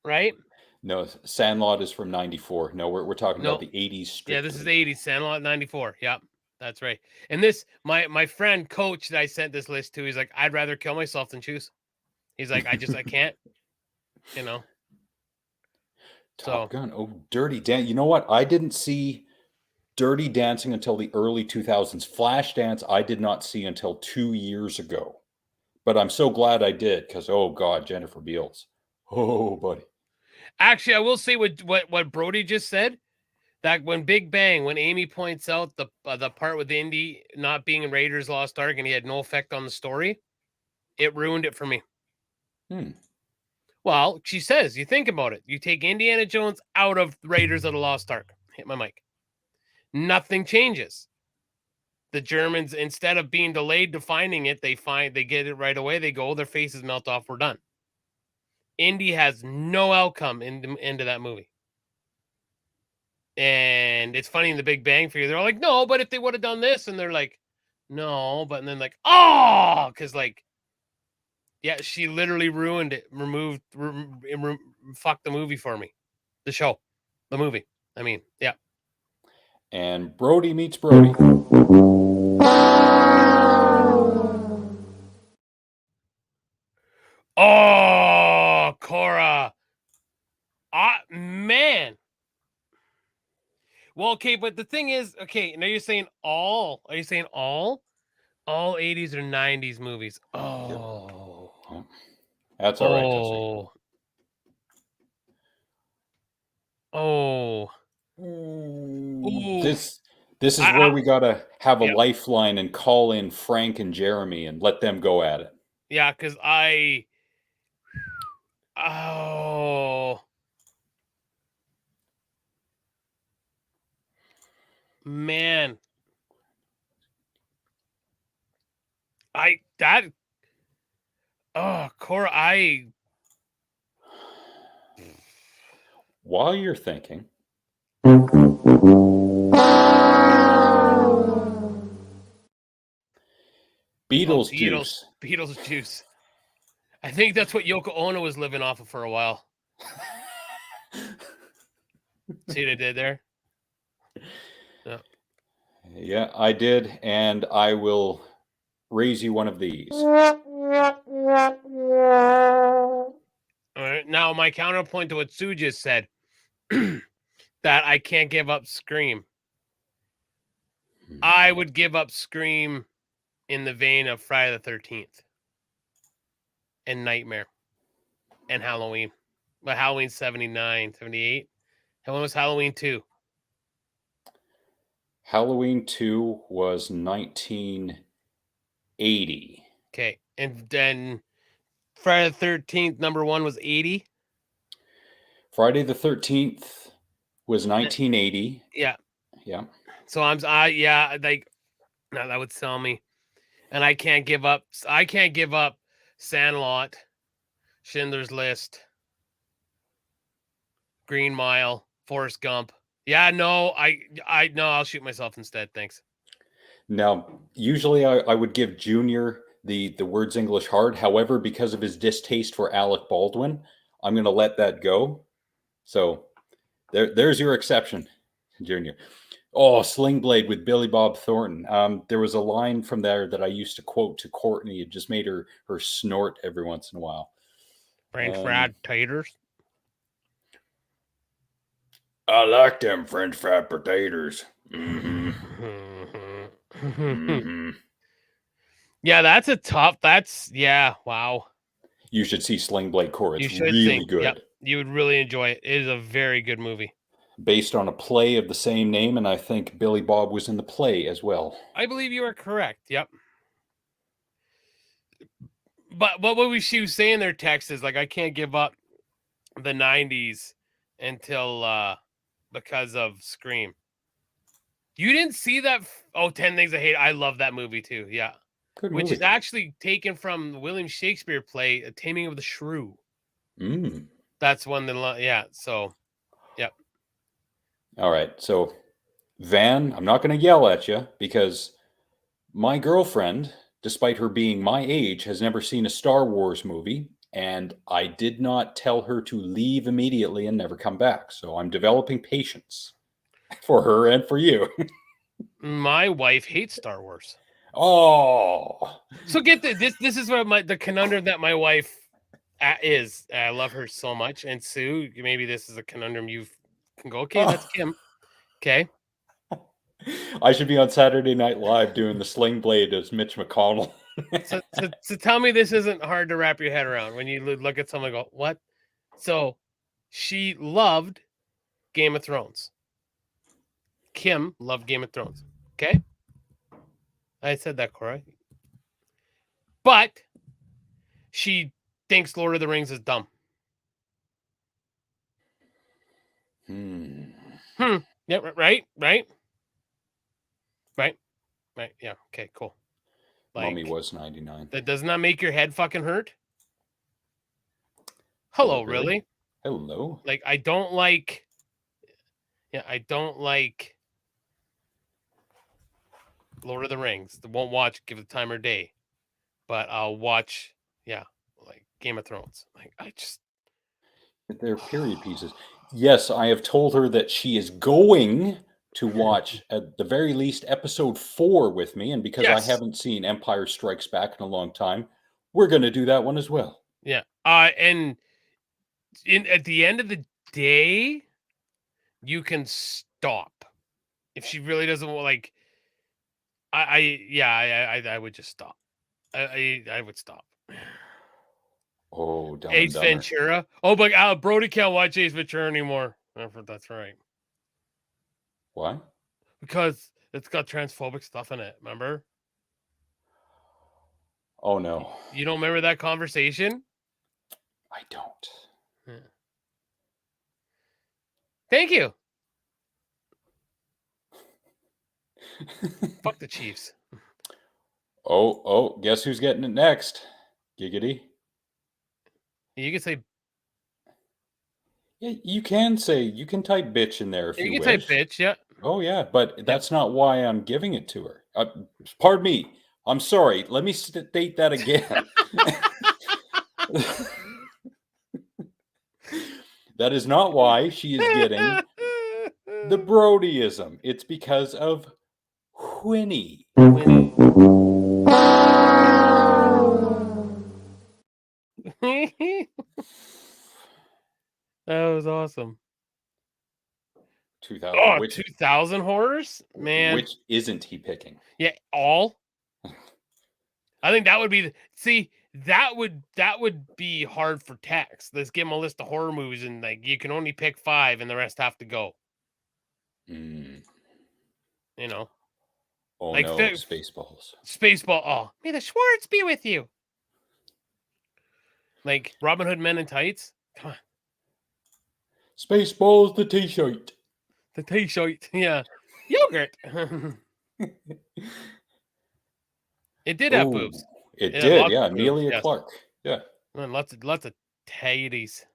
right? No, Sandlot is from 94. No, we're talking about the 80s strictly. Yeah, this is the 80s. Sandlot 94. Yep, that's right. And this, my friend Coach that I sent this list to, he's like, I'd rather kill myself than choose. He's like, I can't, Top Gun. Oh, Dirty Dancing. You know what? I didn't see Dirty Dancing until the early 2000s. Flashdance, I did not see until 2 years ago. But I'm so glad I did because, oh God, Jennifer Beals. Oh, buddy. Actually, I will say what Brody just said, that when Big Bang, when Amy points out the part with Indy not being in Raiders Lost Ark and he had no effect on the story, it ruined it for me. Well, she says, you think about it. You take Indiana Jones out of Raiders of the Lost Ark. Hit my mic. Nothing changes. The Germans, instead of being delayed to finding it, they get it right away. They go, their faces melt off. We're done. Indy has no outcome into that movie. And it's funny in the Big Bang Theory, they're all like, no, but if they would have done this, and they're like, no, but and then like, oh, because like, yeah, she literally ruined it, fucked the movie for me. The show, the movie. I mean, yeah. And Brody meets Brody. Oh, Cora. Man. Well, okay, but the thing is, okay, now you're saying all. Are you saying all? All 80s or 90s movies. Oh. Yep. That's all right, Jesse. Oh. This is where we got to have a lifeline and call in Frank and Jeremy and let them go at it. Yeah, because oh. Man. Cora, While you're thinking. Beatles juice. Beatles juice. I think that's what Yoko Ono was living off of for a while. See what I did there? Yeah, I did, and I will raise you one of these. All right, now my counterpoint to what Sue just said, that I can't give up Scream. I would give up Scream in the vein of Friday the 13th and Nightmare and Halloween. But Halloween 79, 78. And when was Halloween 2? Halloween 2 was 1980. Okay. And then Friday the 13th, number 1 was 80. Friday the 13th was 1980. Yeah. Yeah. So like, no, that would sell me. And I can't give up Sandlot, Schindler's List, Green Mile, Forrest Gump. Yeah, no, I'll shoot myself instead. Thanks. Now, usually I would give Junior the words English hard. However, because of his distaste for Alec Baldwin, I'm going to let that go. So there's your exception, Junior. Oh, Sling Blade with Billy Bob Thornton. There was a line from there that I used to quote to Courtney. It just made her snort every once in a while. French fried taters. I like them French fried potatoes. Mm-hmm. Mhm. Yeah, that's a tough. Wow. You should see Sling Blade Core. You It's should really think. good. Yep, you would really enjoy it. It is a very good movie. Based on a play of the same name, and I think Billy Bob was in the play as well. I believe you are correct. Yep. But what she was saying there, text is like, I can't give up the 90s until because of Scream. You didn't see that? 10 Things I Hate. I love that movie too. Yeah. Good Which movie. is actually taken from the William Shakespeare play, A Taming of the Shrew. That's one that, yeah. So, yep. All right. So, Van, I'm not going to yell at you because my girlfriend, despite her being my age, has never seen a Star Wars movie. And I did not tell her to leave immediately and never come back. So I'm developing patience for her and for you. My wife hates Star Wars. Oh. So get this. This is what the conundrum that my wife is. I love her so much. And Sue, maybe this is a conundrum you can go, okay, that's Kim. Okay. I should be on Saturday Night Live doing the Sling Blade as Mitch McConnell. so tell me this isn't hard to wrap your head around when you look at someone and go, what? So she loved Game of Thrones. Kim loved Game of Thrones. Okay. I said that, Cora. But she thinks Lord of the Rings is dumb. Yeah, right. Yeah. Okay, cool. Mummy was 99. That does not make your head fucking hurt? Hello, really? Hello. Like, I don't like Lord of the Rings. I won't watch, give it time or day. But I'll watch, like Game of Thrones. Like, I just... They're period pieces. Yes, I have told her that she is going to watch, at the very least, episode 4 with me. And because I haven't seen Empire Strikes Back in a long time, we're going to do that one as well. Yeah. And at the end of the day, you can stop. If she really doesn't like, I would just stop. I would stop. Oh, Dumb Ace and Dumber. Ventura. Oh, but Brody can't watch Ace Ventura anymore. That's right. Why? Because it's got transphobic stuff in it. Remember? Oh no. You don't remember that conversation? I don't. Yeah. Thank you. Fuck the Chiefs. Oh, guess who's getting it next? Giggity. You can say... Yeah, you can type bitch in there if you wish. You can type bitch, yeah. Oh yeah, but that's not why I'm giving it to her. Pardon me. I'm sorry. Let me state that again. That is not why she is getting the Brodyism. It's because of Winnie. That was awesome. 2000. Oh, 2000 horrors? Man. Which isn't he picking? Yeah, all. I think that would be that would be hard for Tex. Let's give him a list of horror movies and like you can only pick 5 and the rest have to go. You know. Oh like no, Spaceballs. Spaceball. Oh, may the Schwartz be with you. Like Robin Hood Men in Tights. Come on. Spaceballs, the t-shirt. The t-shirt, yeah. Yogurt. It did have boobs. It did, yeah. Amelia Clark. Yeah. And lots of titties.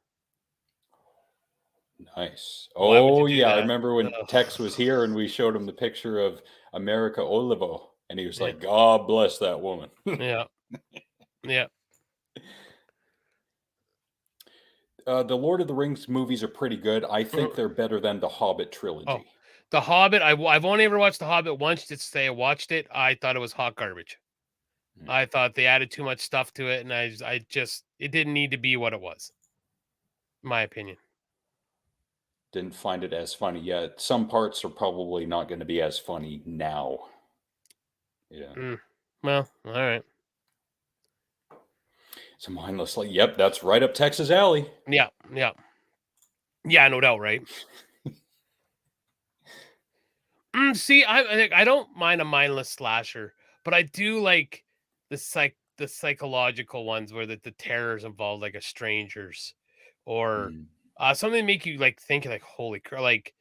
Nice. Oh yeah, I remember when Tex was here and we showed him the picture of America Olivo, and he was like, "God bless that woman." Yeah. Yeah. The Lord of the Rings movies are pretty good. I think they're better than the Hobbit trilogy. Oh, the Hobbit. I've only ever watched the Hobbit once. Just say I watched it. I thought it was hot garbage. I thought they added too much stuff to it, and it didn't need to be what it was. In my opinion. Didn't find it as funny yet. Some parts are probably not going to be as funny now. Yeah. Well, all right. So mindlessly. Yep, that's right up Texas alley. Yeah, no doubt, right? See, I don't mind a mindless slasher, but I do like the psychological ones where the terror's involved, like a Strangers, or something make you like think like holy crap. Like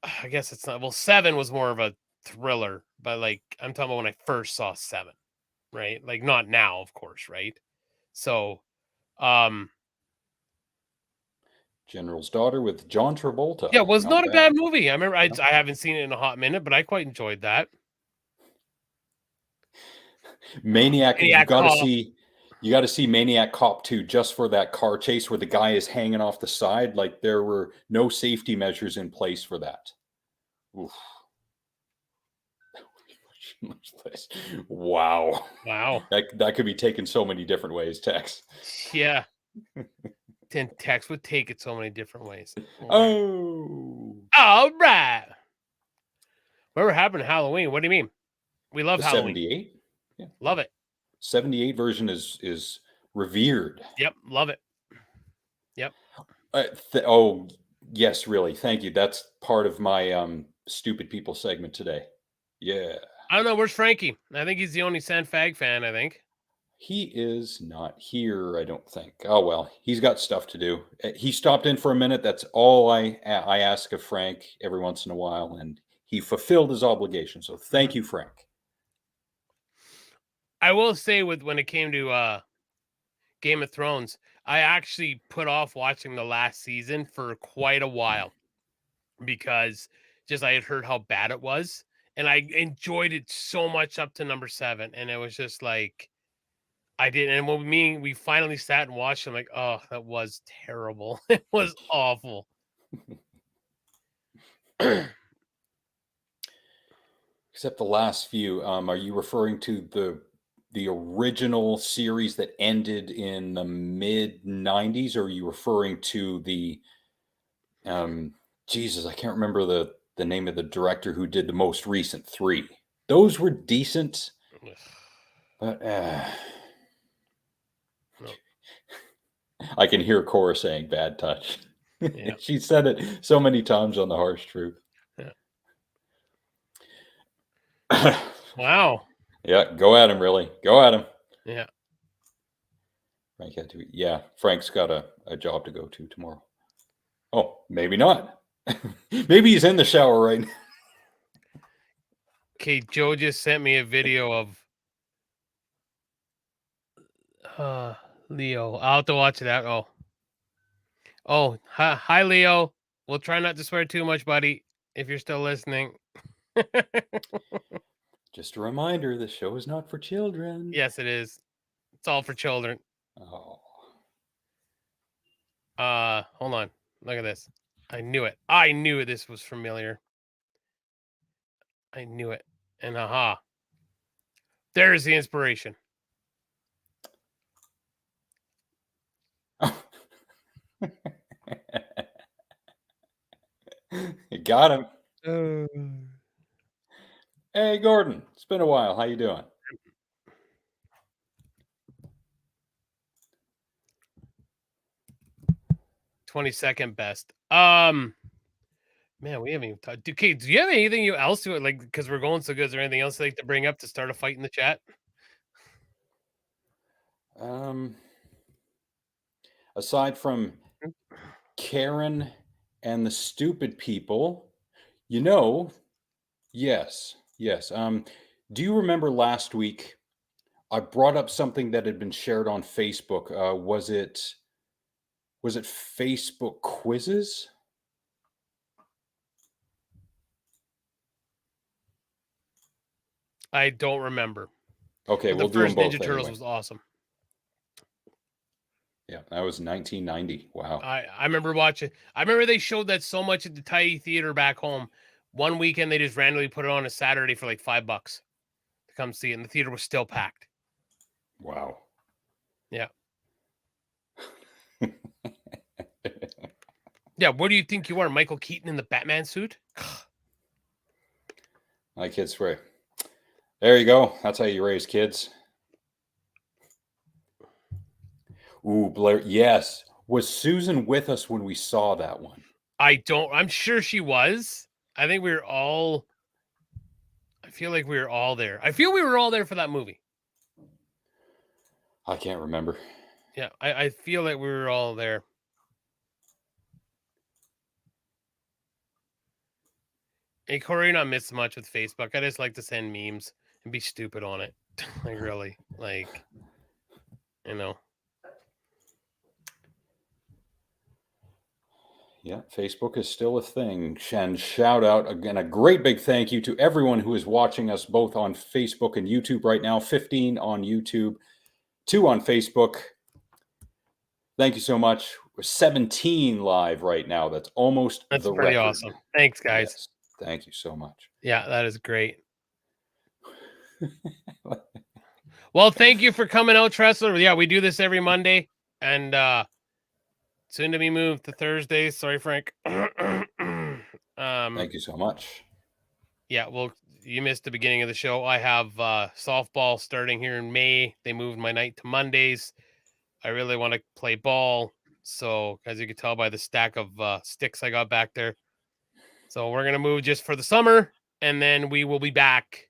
I guess it's not. Well, Seven was more of a thriller, but like I'm talking about when I first saw Seven, right? Like not now, of course, right? So, General's Daughter with John Travolta. yeah, it was not a bad bad. movie. I remember I haven't seen it in a hot minute, but I quite enjoyed that. Maniac, you got to Cop. see. You got to see Maniac Cop 2 just for that car chase where the guy is hanging off the side. Like there were no safety measures in place for that. Oof. Wow. That could be taken so many different ways, Tex. Yeah. Then Tex would take it so many different ways. Oh. All right. Whatever happened to Halloween? What do you mean? We love Halloween. 78? Yeah. Love it. 78 version is revered. Yep, love it. Yep. Oh, yes, really. Thank you. That's part of my stupid people segment today. Yeah. I don't know. Where's Frankie? I think he's the only San Fag fan, I think. He is not here, I don't think. Oh, well, he's got stuff to do. He stopped in for a minute. That's all I ask of Frank every once in a while, and he fulfilled his obligation. So thank you, Frank. I will say when it came to Game of Thrones, I actually put off watching the last season for quite a while because I had heard how bad it was, and I enjoyed it so much up to number 7, and it was just like I didn't. And when we finally sat and watched, I'm like, oh, that was terrible. It was awful. Except the last few. Are you referring to the original series that ended in the mid 90s, or are you referring to the Jesus, I can't remember the name of the director who did the most recent 3. Those were decent, but no. I can hear Cora saying bad touch. Yeah. She said it so many times on The Harsh Truth. Yeah. Wow. Yeah, go at him, really. Go at him. Yeah. Frank had to. Yeah, Frank's got a job to go to tomorrow. Oh, maybe not. Maybe he's in the shower right now. Okay, Joe just sent me a video of Leo. I'll have to watch that. Oh, hi, Leo. We'll try not to swear too much, buddy, if you're still listening. Just a reminder, the show is not for children. Yes, it is. It's all for children. Oh. Hold on. Look at this. I knew it. I knew this was familiar. I knew it. And aha. There's the inspiration. You got him. Hey, Gordon. It's been a while. How you doing? $22nd best. Man, we haven't even talked. Okay, do you have anything else to it? Like, because we're going so good, is there anything else like to bring up to start a fight in the chat? Aside from Karen and the stupid people, yes. Do you remember last week I brought up something that had been shared on Facebook? Was it Facebook quizzes? I don't remember. Okay, but we'll do them both. The first Ninja Turtles was awesome. Yeah, that was 1990. Wow. I remember watching. I remember they showed that so much at the Thai Theater back home. One weekend they just randomly put it on a Saturday for like $5 to come see it, and the theater was still packed. Wow. Yeah. Yeah, where do you think you are, Michael Keaton in the Batman suit? My kids swear. There you go. That's how you raise kids. Ooh, Blair. Yes. Was Susan with us when we saw that one? I'm sure she was. I think we were all. I feel like we were all there. I feel we were all there for that movie. I can't remember. Yeah, I feel like we were all there. Hey, Corey, not miss much with Facebook. I just like to send memes and be stupid on it. Like, really. Like, you know. Yeah, Facebook is still a thing. And shout out again, a great big thank you to everyone who is watching us both on Facebook and YouTube right now. 15 on YouTube, 2 on Facebook. Thank you so much. We're 17 live right now. That's almost That's the pretty record. awesome. Thanks, guys. Yes, thank you so much. Yeah, that is great. Well, thank you for coming out, Tressler. Yeah, we do this every Monday, and soon to be moved to Thursdays. Sorry, Frank. Thank you so much. Yeah, well, you missed the beginning of the show. I have softball starting here in May. They moved my night to Mondays. I really want to play ball. So, as you can tell by the stack of sticks I got back there. So, we're going to move just for the summer, and then we will be back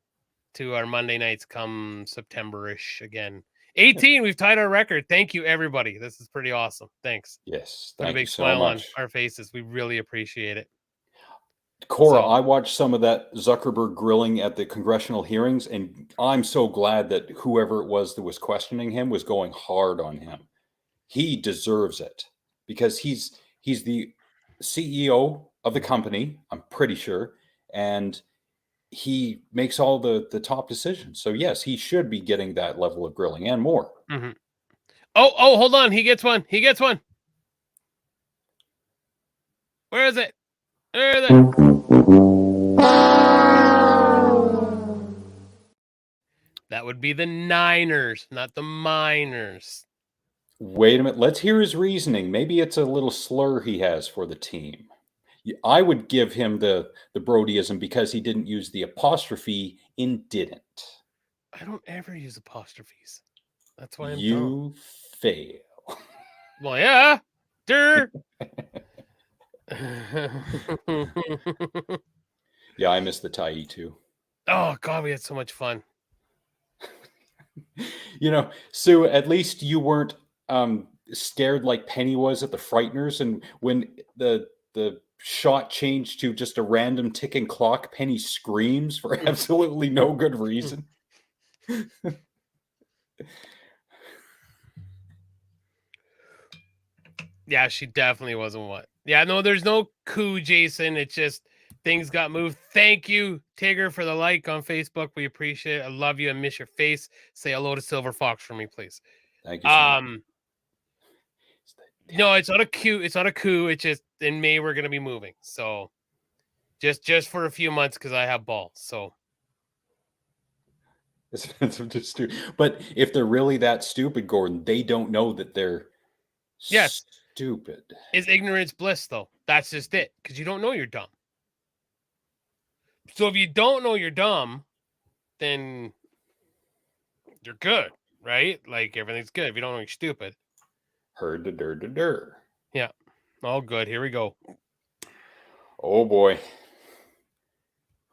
to our Monday nights come September-ish again. 18, we've tied our record. Thank you, everybody. This is pretty awesome. Thanks. Yes, Put a thank big you so smile much on our faces. We really appreciate it. Cora, I watched some of that Zuckerberg grilling at the congressional hearings, and I'm so glad that whoever it was that was questioning him was going hard on him. He deserves it because he's the CEO of the company, I'm pretty sure, and he makes all the top decisions. So yes, he should be getting that level of grilling and more. Mm-hmm. Oh, hold on. He gets one. He gets one. Where is it? Where is it? That would be the Niners, not the Miners. Wait a minute. Let's hear his reasoning. Maybe it's a little slur he has for the team. I would give him the Brodyism because he didn't use the apostrophe in didn't. I don't ever use apostrophes. That's why I'm You fail. Well, yeah. Durr. Yeah, I miss the tie too. Oh, God, we had so much fun. You know, Sue, at least you weren't scared like Penny was at the Frighteners. And when the shot changed to just a random ticking clock, Penny screams for absolutely no good reason. Yeah, she definitely wasn't what. Yeah, no, there's no coup, Jason. It's just things got moved. Thank you, Tigger, for the like on Facebook. We appreciate it. I love you. I miss your face. Say hello to Silver Fox for me, please. Thank you so much. No, it's not a coup. It's not a coup. It's just in May we're gonna be moving. So just for a few months because I have balls. So it's just stupid. But if they're really that stupid, Gordon, they don't know that they're stupid. Is ignorance bliss, though? That's just it. Because you don't know you're dumb. So if you don't know you're dumb, then you're good, right? Like everything's good. If you don't know you're stupid. Heard the dur. Yeah. All good. Here we go. Oh boy.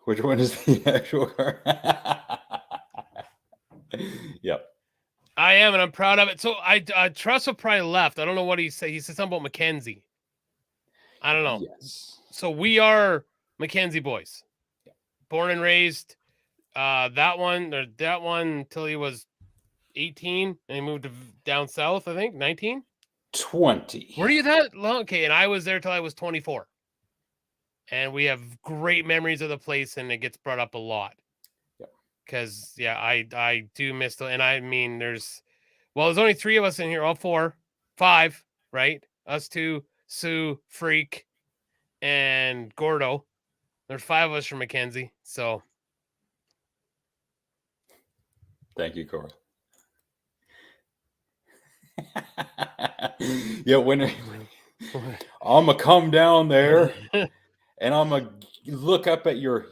Which one is the actual card? Yep. I am, and I'm proud of it. So Trussell probably left. I don't know what he said. He said something about Mackenzie. I don't know. Yes. So we are Mackenzie boys. Yeah. Born and raised. That one until he was 18, and he moved down south, I think, 19? 20. Were you that long? Okay, and I was there till I was 24. And we have great memories of the place, and it gets brought up a lot. Because, yeah, I do miss and I mean, there's only 3 of us in here, all 5, right? Us 2, Sue, Freak, and Gordo. There's 5 of us from Mackenzie, so. Thank you, Cora. Yeah, when I'm gonna come down there and I'm gonna look up at your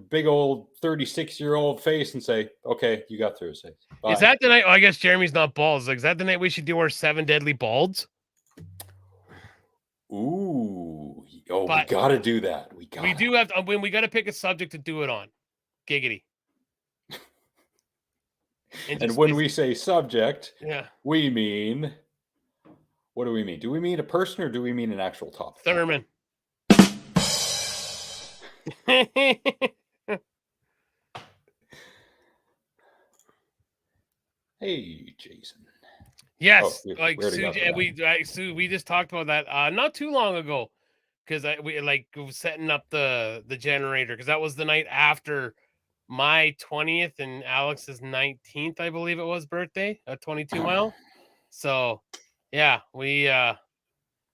big old 36-year-old face and say, "Okay, you got Thursday." Bye. Is that the night? Oh, I guess Jeremy's not balds. Like, is that the night we should do our 7 deadly balds? Ooh, oh, But we got to do that. We do have to, when we got to pick a subject to do it on. Giggity. And when we say subject, yeah, we mean, what do we mean? Do we mean a person or do we mean an actual topic? Thurman. Hey, Jason. Yes, Oh, like Sue, we just talked about that not too long ago, because we was setting up the generator, because that was the night after my 20th and Alex's 19th, I believe it was, birthday at 22 Mile. So yeah, we that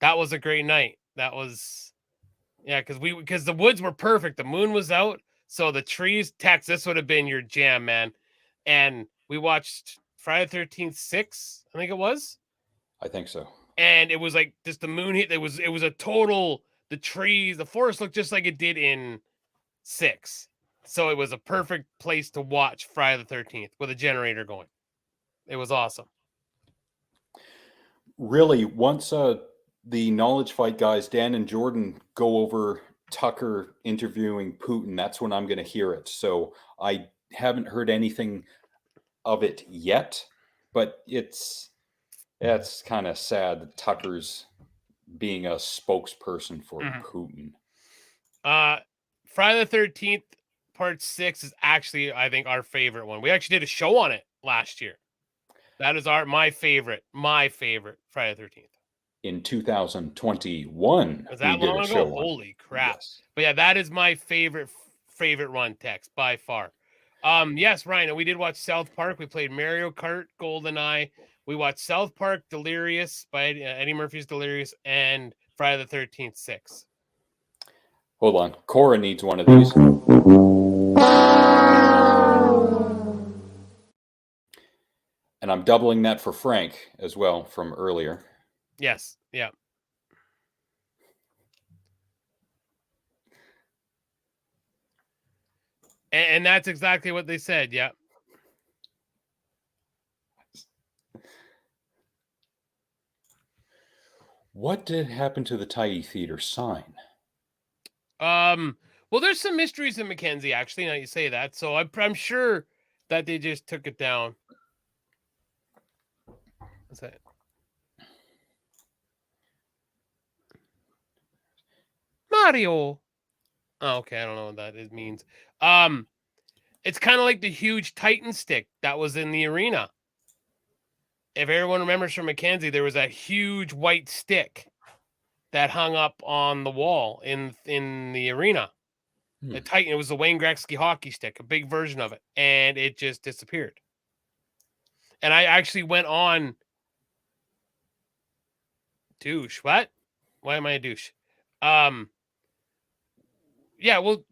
was a great night. That was because the woods were perfect. The moon was out, so the trees. Tex, this would have been your jam, man. And we watched Friday the 13th 6, I think it was. I think so. And it was like just the moon hit. It was a total, the trees, the forest looked just like it did in 6. So it was a perfect place to watch Friday the 13th with a generator going. It was awesome. Really, once the Knowledge Fight guys, Dan and Jordan, go over Tucker interviewing Putin, that's when I'm going to hear it. So I haven't heard anything of it yet, but it's kind of sad that Tucker's being a spokesperson for Putin. Friday the 13th part 6 is actually, I think, our favorite one. We actually did a show on it last year. That is my favorite Friday the 13th. In 2021, was that long ago? Holy crap. Yes. But yeah, that is my favorite one, Tex, by far. Yes, Ryan, we did watch South Park. We played Mario Kart, GoldenEye. We watched South Park, Delirious by Eddie Murphy's Delirious, and Friday the 13th 6. Hold on. Cora needs one of these. And I'm doubling that for Frank as well from earlier. Yes. Yeah. And that's exactly what they said. Yeah. What did happen to the Tyee Theater sign? Well, there's some mysteries in Mackenzie, actually, now you say that. So I'm sure that they just took it down. What's that? Mario. Oh, okay, I don't know what that means. It's kind of like the huge Titan stick that was in the arena. If everyone remembers from Mackenzie, there was a huge white stick that hung up on the wall in the arena. The Titan, it was the Wayne Gretzky hockey stick, a big version of it, and it just disappeared. And I actually went on. Douche. What? Why am I a douche? Yeah, well,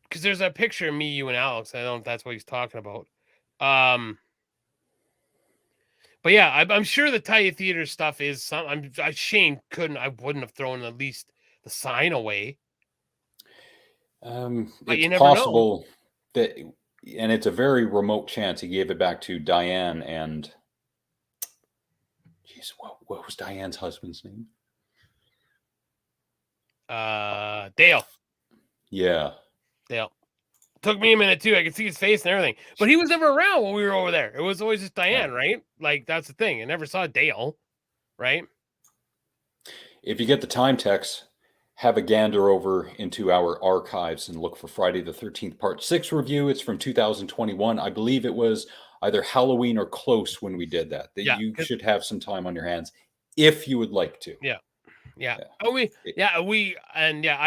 because there's a picture of me, you, and Alex. I don't know if that's what he's talking about. But yeah, I'm sure the Tyee Theater stuff is some. Shane I wouldn't have thrown at least the sign away. But it's possible that, and it's a very remote chance he gave it back to Diane and. Jeez, what was Diane's husband's name? Dale. Yeah. Dale. Took me a minute too. I could see his face and everything, but he was never around when we were over there. It was always just Diane, right? Like, that's the thing. I never saw Dale, right? If you get the time, Tex, have a gander over into our archives and look for Friday the 13th Part 6 review. It's from 2021. I believe it was either Halloween or close when we did that. You should have some time on your hands if you would like to. Yeah. I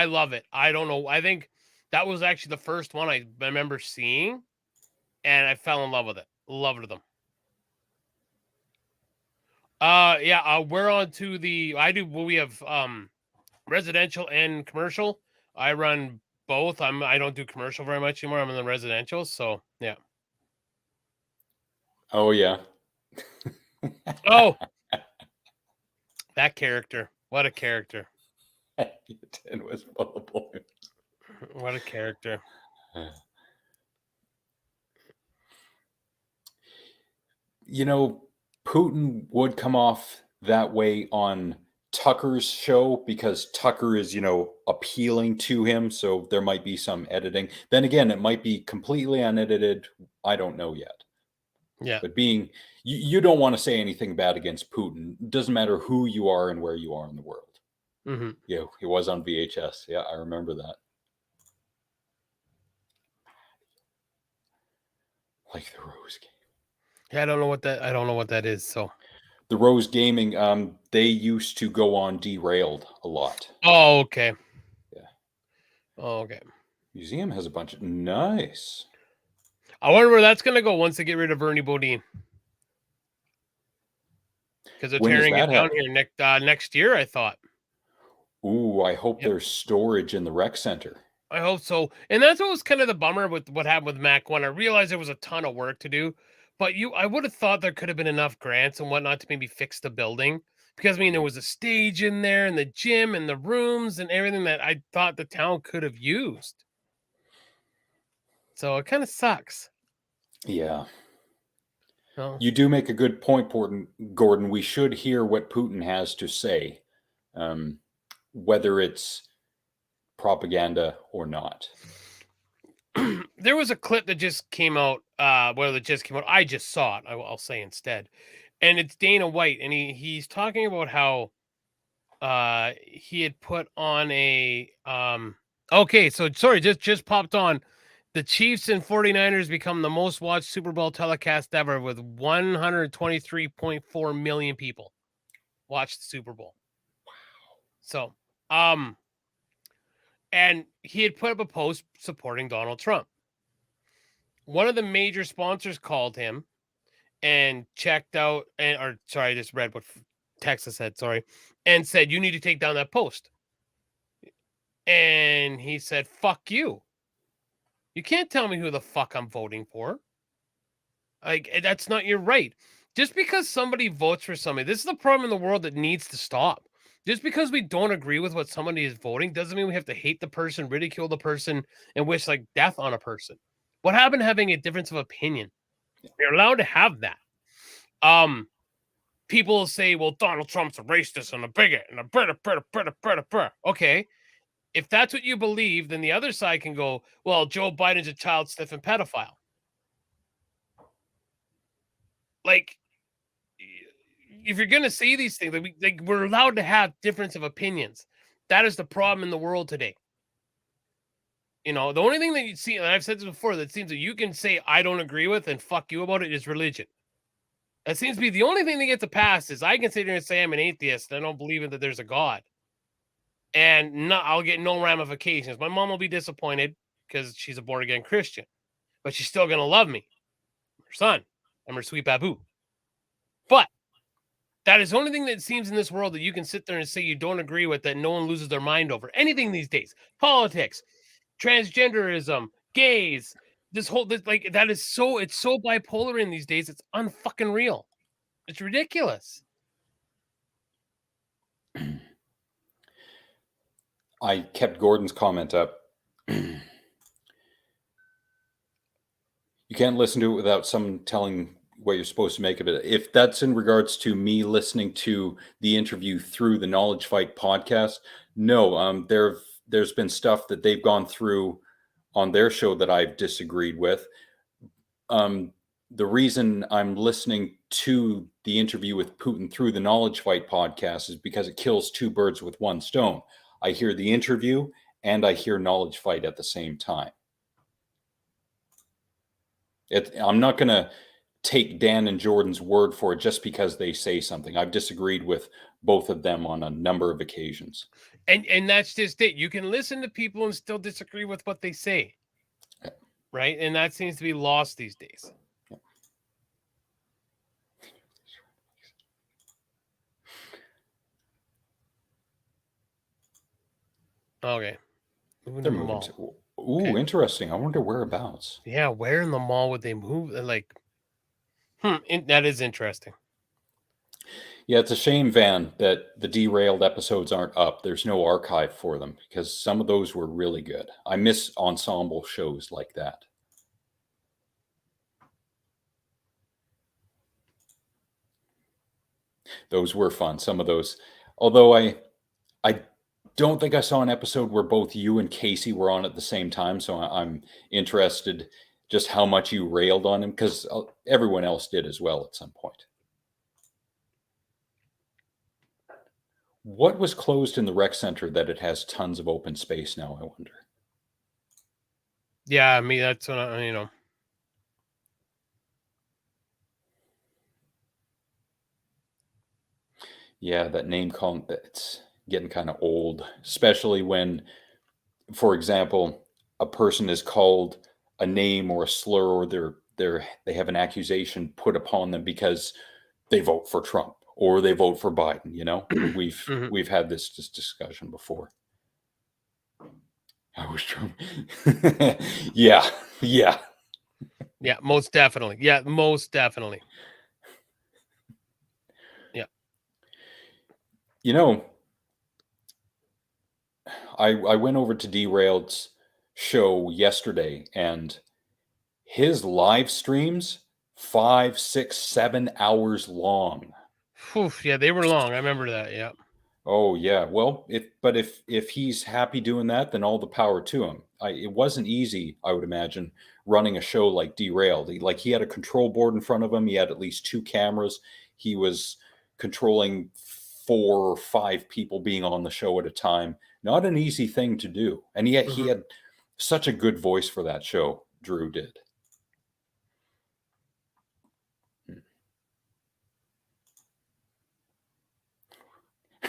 love it. I don't know. I think that was actually the first one I remember seeing, and I fell in love with it. Loved them. We're on to we have residential and commercial. I run both. I don't do commercial very much anymore. I'm in the residential, so yeah. Oh yeah. Oh, that character. What a character. It was full of boys. What a character. You know, Putin would come off that way on Tucker's show because Tucker is, appealing to him. So there might be some editing. Then again, it might be completely unedited. I don't know yet. Yeah. But you don't want to say anything bad against Putin. It doesn't matter who you are and where you are in the world. Mm-hmm. Yeah, he was on VHS. Yeah, I remember that. Like the Rose Game. Yeah, I don't know what that is. So the Rose Gaming, they used to go on Derailed a lot. Oh, okay. Yeah. Oh, okay. Museum has a bunch of nice. I wonder where that's going to go once they get rid of Ernie Bodine. Because they're tearing it down here next year, I thought. Ooh, I hope there's storage in the rec center. I hope so. And that's what was kind of the bummer with what happened with Mac 1. I realized there was a ton of work to do, but I would have thought there could have been enough grants and whatnot to maybe fix the building. Because, there was a stage in there and the gym and the rooms and everything that I thought the town could have used. So it kind of sucks. Yeah. You do make a good point, Gordon. We should hear what Putin has to say, whether it's propaganda or not. There was a clip that just came out. I just saw it. I'll say instead, and it's Dana White, and he's talking about how he had put on a Okay, so sorry, just popped on. The Chiefs and 49ers become the most watched Super Bowl telecast ever with 123.4 million people watched the Super Bowl. Wow. So, and he had put up a post supporting Donald Trump. One of the major sponsors called him and checked out, I just read what Texas said, and said, you need to take down that post. And he said, fuck you. You can't tell me who the fuck I'm voting for. Like, that's not your right. Just because somebody votes for somebody, this is the problem in the world that needs to stop. Just because we don't agree with what somebody is voting doesn't mean we have to hate the person, ridicule the person, and wish like death on a person. What happened to having a difference of opinion? You're allowed to have that. People will say, well, Donald Trump's a racist and a bigot and a brr. Okay. If that's what you believe, then the other side can go, well, Joe Biden's a child sniffing pedophile. Like, if you're going to say these things, we're allowed to have difference of opinions. That is the problem in the world today. The only thing that you see, and I've said this before, that seems that you can say, I don't agree with and fuck you about it is religion. That seems to be the only thing that gets a pass is I can sit here and say I'm an atheist and I don't believe that there's a God. And I'll get no ramifications. My mom will be disappointed because she's a born-again Christian. But she's still going to love me. Her son. I'm her sweet babu. But that is the only thing that seems in this world that you can sit there and say you don't agree with, that no one loses their mind over. Anything these days. Politics. Transgenderism. Gays. It's so bipolar in these days. It's unfucking real. It's ridiculous. I kept Gordon's comment up. You can't listen to it without someone telling what you're supposed to make of it. If that's in regards to me listening to the interview through the Knowledge Fight podcast, no, there's been stuff that they've gone through on their show that I've disagreed with. The reason I'm listening to the interview with Putin through the Knowledge Fight podcast is because it kills two birds with one stone. I hear the interview and I hear Knowledge Fight at the same time. I'm not going to take Dan and Jordan's word for it just because they say something. I've disagreed with both of them on a number of occasions. And that's just it. You can listen to people and still disagree with what they say. Yeah. Right? And that seems to be lost these days. Yeah. Okay. They're moving to, okay. Interesting. I wonder whereabouts. Yeah, where in the mall would they move? Like, that is interesting. Yeah, it's a shame, Van, that the derailed episodes aren't up. There's no archive for them because some of those were really good. I miss ensemble shows like that. Those were fun. Some of those, although I don't think I saw an episode where both you and Casey were on at the same time. So I'm interested just how much you railed on him because everyone else did as well at some point. What was closed in the rec center that it has tons of open space now, I wonder? Yeah, I mean, that's what I. Yeah, that name column, it's getting kind of old, especially when, for example, a person is called a name or a slur or they have an accusation put upon them because they vote for Trump or they vote for Biden, you know? We've had this discussion before. I was Trump. Yeah. Yeah, most definitely. Yeah, most definitely. Yeah. You know, I went over to Derailed's show yesterday and his live streams 5, 6, 7 hours long. Oof, yeah, they were long. I remember that. Yeah. Oh yeah. Well, if he's happy doing that, then all the power to him. It wasn't easy, I would imagine, running a show like Derailed. He had a control board in front of him. He had at least 2 cameras. He was controlling 4 or 5 people being on the show at a time. Not an easy thing to do. And yet he had such a good voice for that show. Drew did.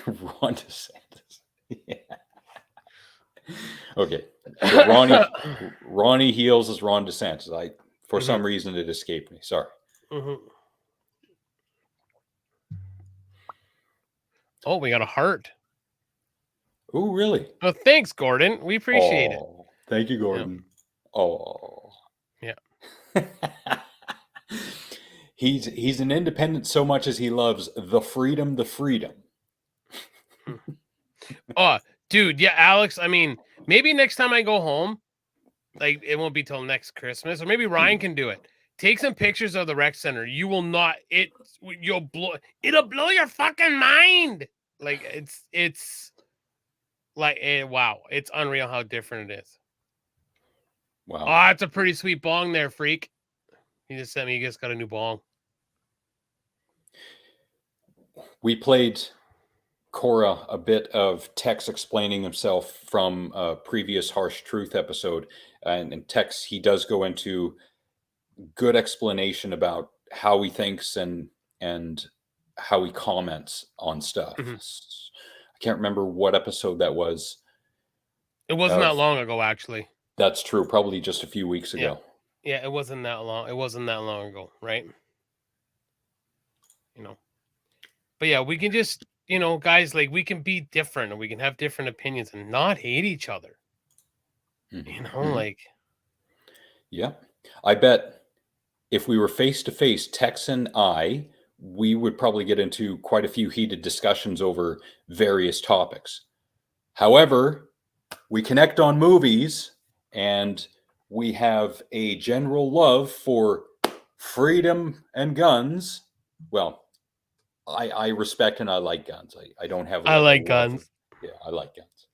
Ron DeSantis. Yeah. Okay. So Ronnie Heels is Ron DeSantis. For some reason it escaped me. Sorry. Oh, we got a heart. Oh, really? Oh, thanks, Gordon. We appreciate it. Thank you, Gordon. Yeah. Oh. Yeah. He's an independent so much as he loves the freedom. Oh, dude, yeah, Alex, I mean, maybe next time I go home, like it won't be till next Christmas, or maybe Ryan can do it. Take some pictures of the rec center. You will not it'll blow your fucking mind. Like it's like wow, it's unreal how different it is. Wow. Oh, it's a pretty sweet bong there, freak. He just sent me, you just got a new bong. We played Cora a bit of Tex explaining himself from a previous Harsh Truth episode. And in Tex, he does go into good explanation about how he thinks and how he comments on stuff. I can't remember what episode that was. It wasn't that long ago, actually. That's true. Probably just a few weeks ago. Yeah, it wasn't that long. It wasn't that long ago, right? You know. But yeah, we can just, guys, like we can be different and we can have different opinions and not hate each other. Like. Yeah. I bet if we were face to face, Tex and I, we would probably get into quite a few heated discussions over various topics. However, we connect on movies and we have a general love for freedom and guns. Well, I respect and I like guns. I don't have. I like guns. Yeah, I like guns.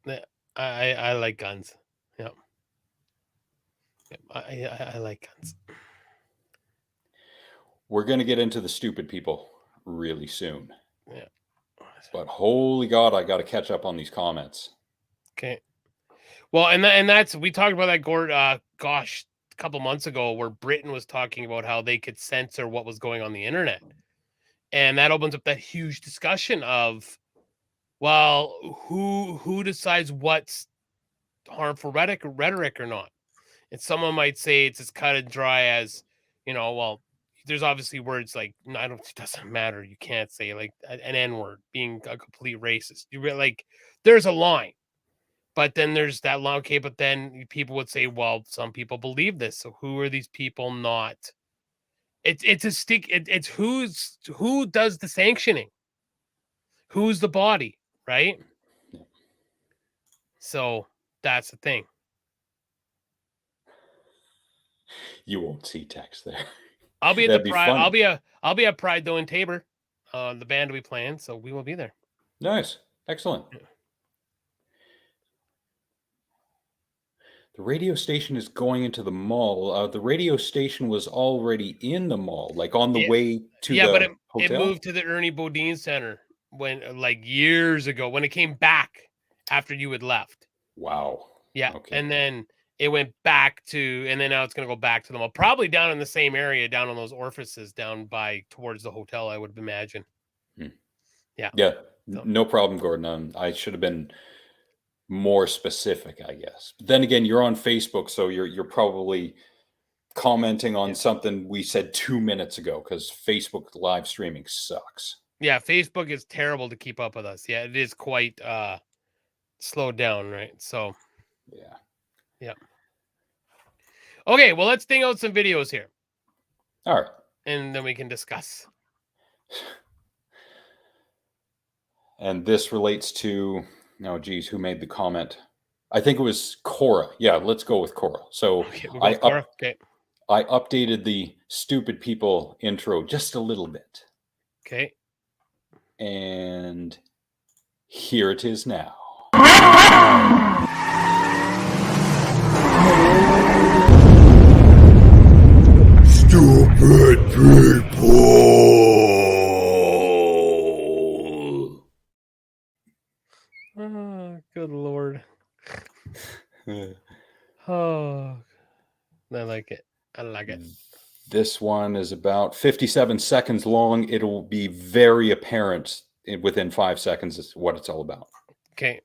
Yeah. I like guns. Yeah. I like guns. We're gonna get into the stupid people really soon. Yeah. But holy God, I got to catch up on these comments. Okay. Well, and that's we talked about that, Gord. Gosh, a couple months ago, where Britain was talking about how they could censor what was going on the internet, and that opens up that huge discussion of, well, who decides what's harmful rhetoric or not? And someone might say it's as cut and dry as, well, there's obviously words like, no, it doesn't matter. You can't say like an N-word being a complete racist. There's a line. But then there's that line, okay, but then people would say, well, some people believe this. So who are these people not It's a stick. It's who does the sanctioning, who's the body, right? So that's the thing. You won't see text there. I'll be at the Pride. I'll be at Pride though in Tabor. The band will be playing, so we will be there. Nice, excellent. Yeah. The radio station is going into the mall. The radio station was already in the mall, like on the way to the but hotel. It moved to the Ernie Bodine Center when, like, years ago, when it came back after you had left. Wow. Yeah, Okay. and then it went back to, and then now it's going to go back to the mall. Probably down in the same area, down on those orifices, down by towards the hotel, I would imagine. Yeah. Yeah. So. No problem, Gordon. I should have been more specific, I guess. But then again, you're on Facebook, so you're probably commenting on something we said 2 minutes ago, because Facebook live streaming sucks. Yeah, Facebook is terrible to keep up with us. Yeah, it is quite slowed down, right? So yeah. Okay, well, let's ding out some videos here. All right. And then we can discuss. And this relates to, oh geez, who made the comment? I think it was Cora. Yeah, let's go with Cora. So okay, we'll go with Cora. Okay. I updated the stupid people intro just a little bit. Okay. And here it is now. Stupid people. Oh, good Lord. Oh, I like it. I like it. This one is about 57 seconds long. It'll be very apparent within 5 seconds what it's all about. Okay.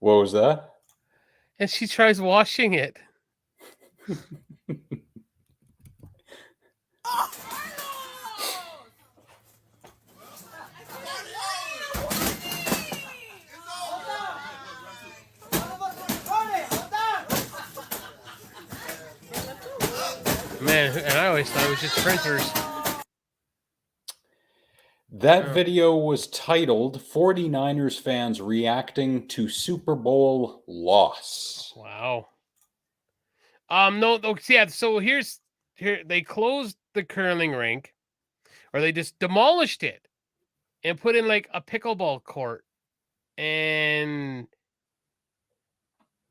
What was that? And she tries washing it. Man, and I always thought it was just printers. That video was titled 49ers fans reacting to Super Bowl loss. Wow. No, yeah, so here they closed the curling rink, or they just demolished it and put in like a pickleball court and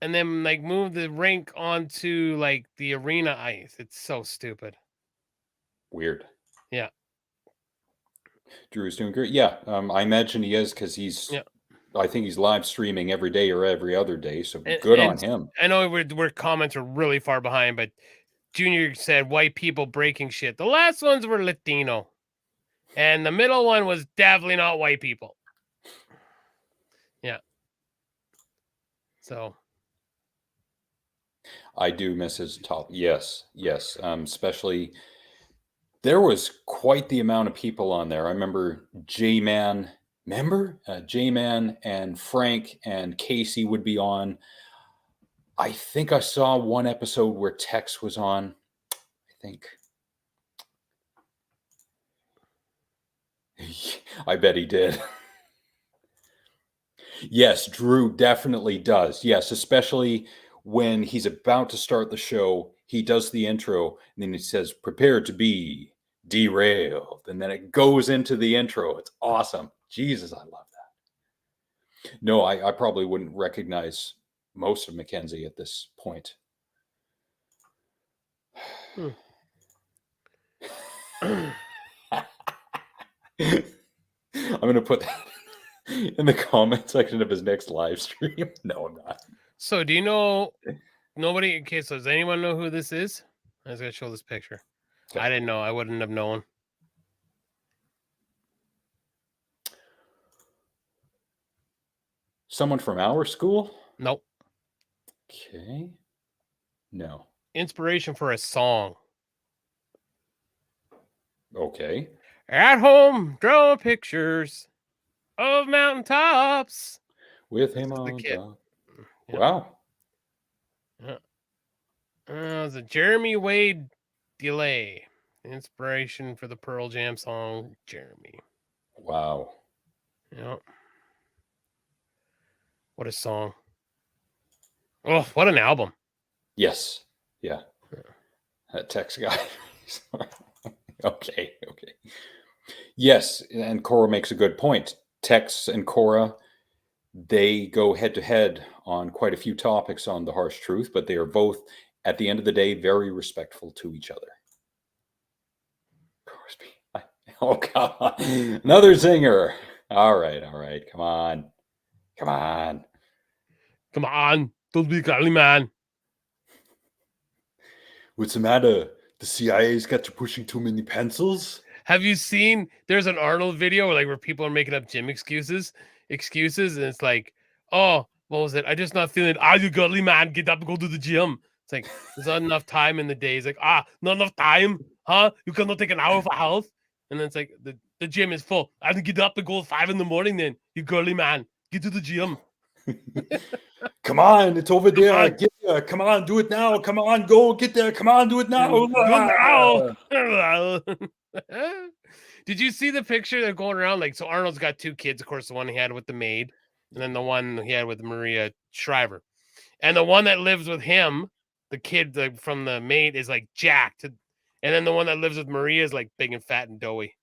then like move the rink onto like the arena ice. It's so stupid. Weird. Yeah. Drew's doing great. Yeah, I imagine he is, because he's. Yeah. I think he's live streaming every day or every other day. So good on him. I know we're comments are really far behind, but Junior said white people breaking shit. The last ones were Latino, and the middle one was definitely not white people. Yeah. So. I do miss his top. Yes. Especially, there was quite the amount of people on there. I remember J-Man. J-Man and Frank and Casey would be on. I think I saw one episode where Tex was on. I think. I bet he did. Yes, Drew definitely does. Yes, especially when he's about to start the show, he does the intro, and then he says, "Prepare to be derailed." And then it goes into the intro. It's awesome. Jesus, I love that. No, I probably wouldn't recognize most of Mackenzie at this point. going to put that in the comment section of his next live stream. No, I'm not. So, do you know nobody? Okay, so does anyone know who this is? I was going to show this picture. Okay. I didn't know. I wouldn't have known. Someone from our school? Nope. Okay. No. Inspiration for a song. Okay. At home, drawing pictures of mountaintops. With him This is the on kid. top. Yep. Wow. It was a Jeremy Wade delay. Inspiration for the Pearl Jam song, Jeremy. Wow. Yep. What a song. Oh, what an album. Yes. Yeah. That text guy. Okay. Yes, and Cora makes a good point. Tex and Cora, they go head to head on quite a few topics on The Harsh Truth, but they are both, at the end of the day, very respectful to each other. Oh, God. Another zinger. All right. Come on. Don't be golly, man. What's the matter? The CIA's got you pushing too many pencils? Have you seen, there's an Arnold video where people are making up gym excuses, and it's like, oh, what was it? I just not feeling, you godly man, get up and go to the gym. It's like, there's not enough time in the day. It's like, not enough time, huh? You cannot take an hour for health. And then it's like, the gym is full. I have to get up and go at 5 a.m. then, you girly man. Get to the gym. Come on, it's over there. Get there. Come on, do it now. Come on, go get there. Come on, do it now. Go now. Did you see the picture they're going around? So Arnold's got 2 kids, of course, the one he had with the maid, and then the one he had with Maria Shriver. And the one that lives with him, the kid from the maid, is jacked. And then the one that lives with Maria is big and fat and doughy.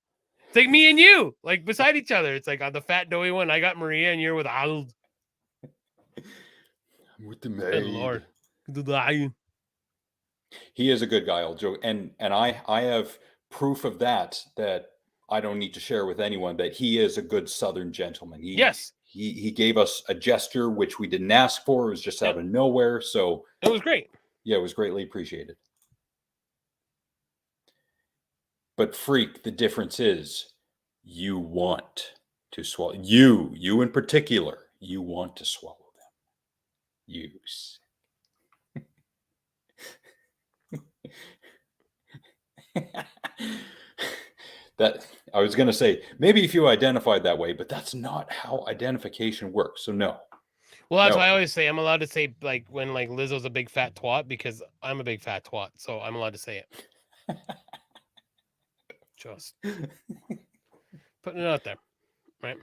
It's like me and you, beside each other. It's on the fat doughy one, I got Maria, and you're with Arnold. I'm with the maid. Good Lord. He is a good guy, old Joe. And I have proof of that I don't need to share with anyone, that he is a good Southern gentleman. Yes. He gave us a gesture which we didn't ask for. It was just out of nowhere. So it was great. Yeah, it was greatly appreciated. But Freak, the difference is you want to swallow. You in particular, you want to swallow them. You. That I was going to say, maybe if you identified that way, but that's not how identification works. So no. Well, that's why I always say I'm allowed to say when Lizzo's a big fat twat, because I'm a big fat twat, so I'm allowed to say it. Just putting it out there, right?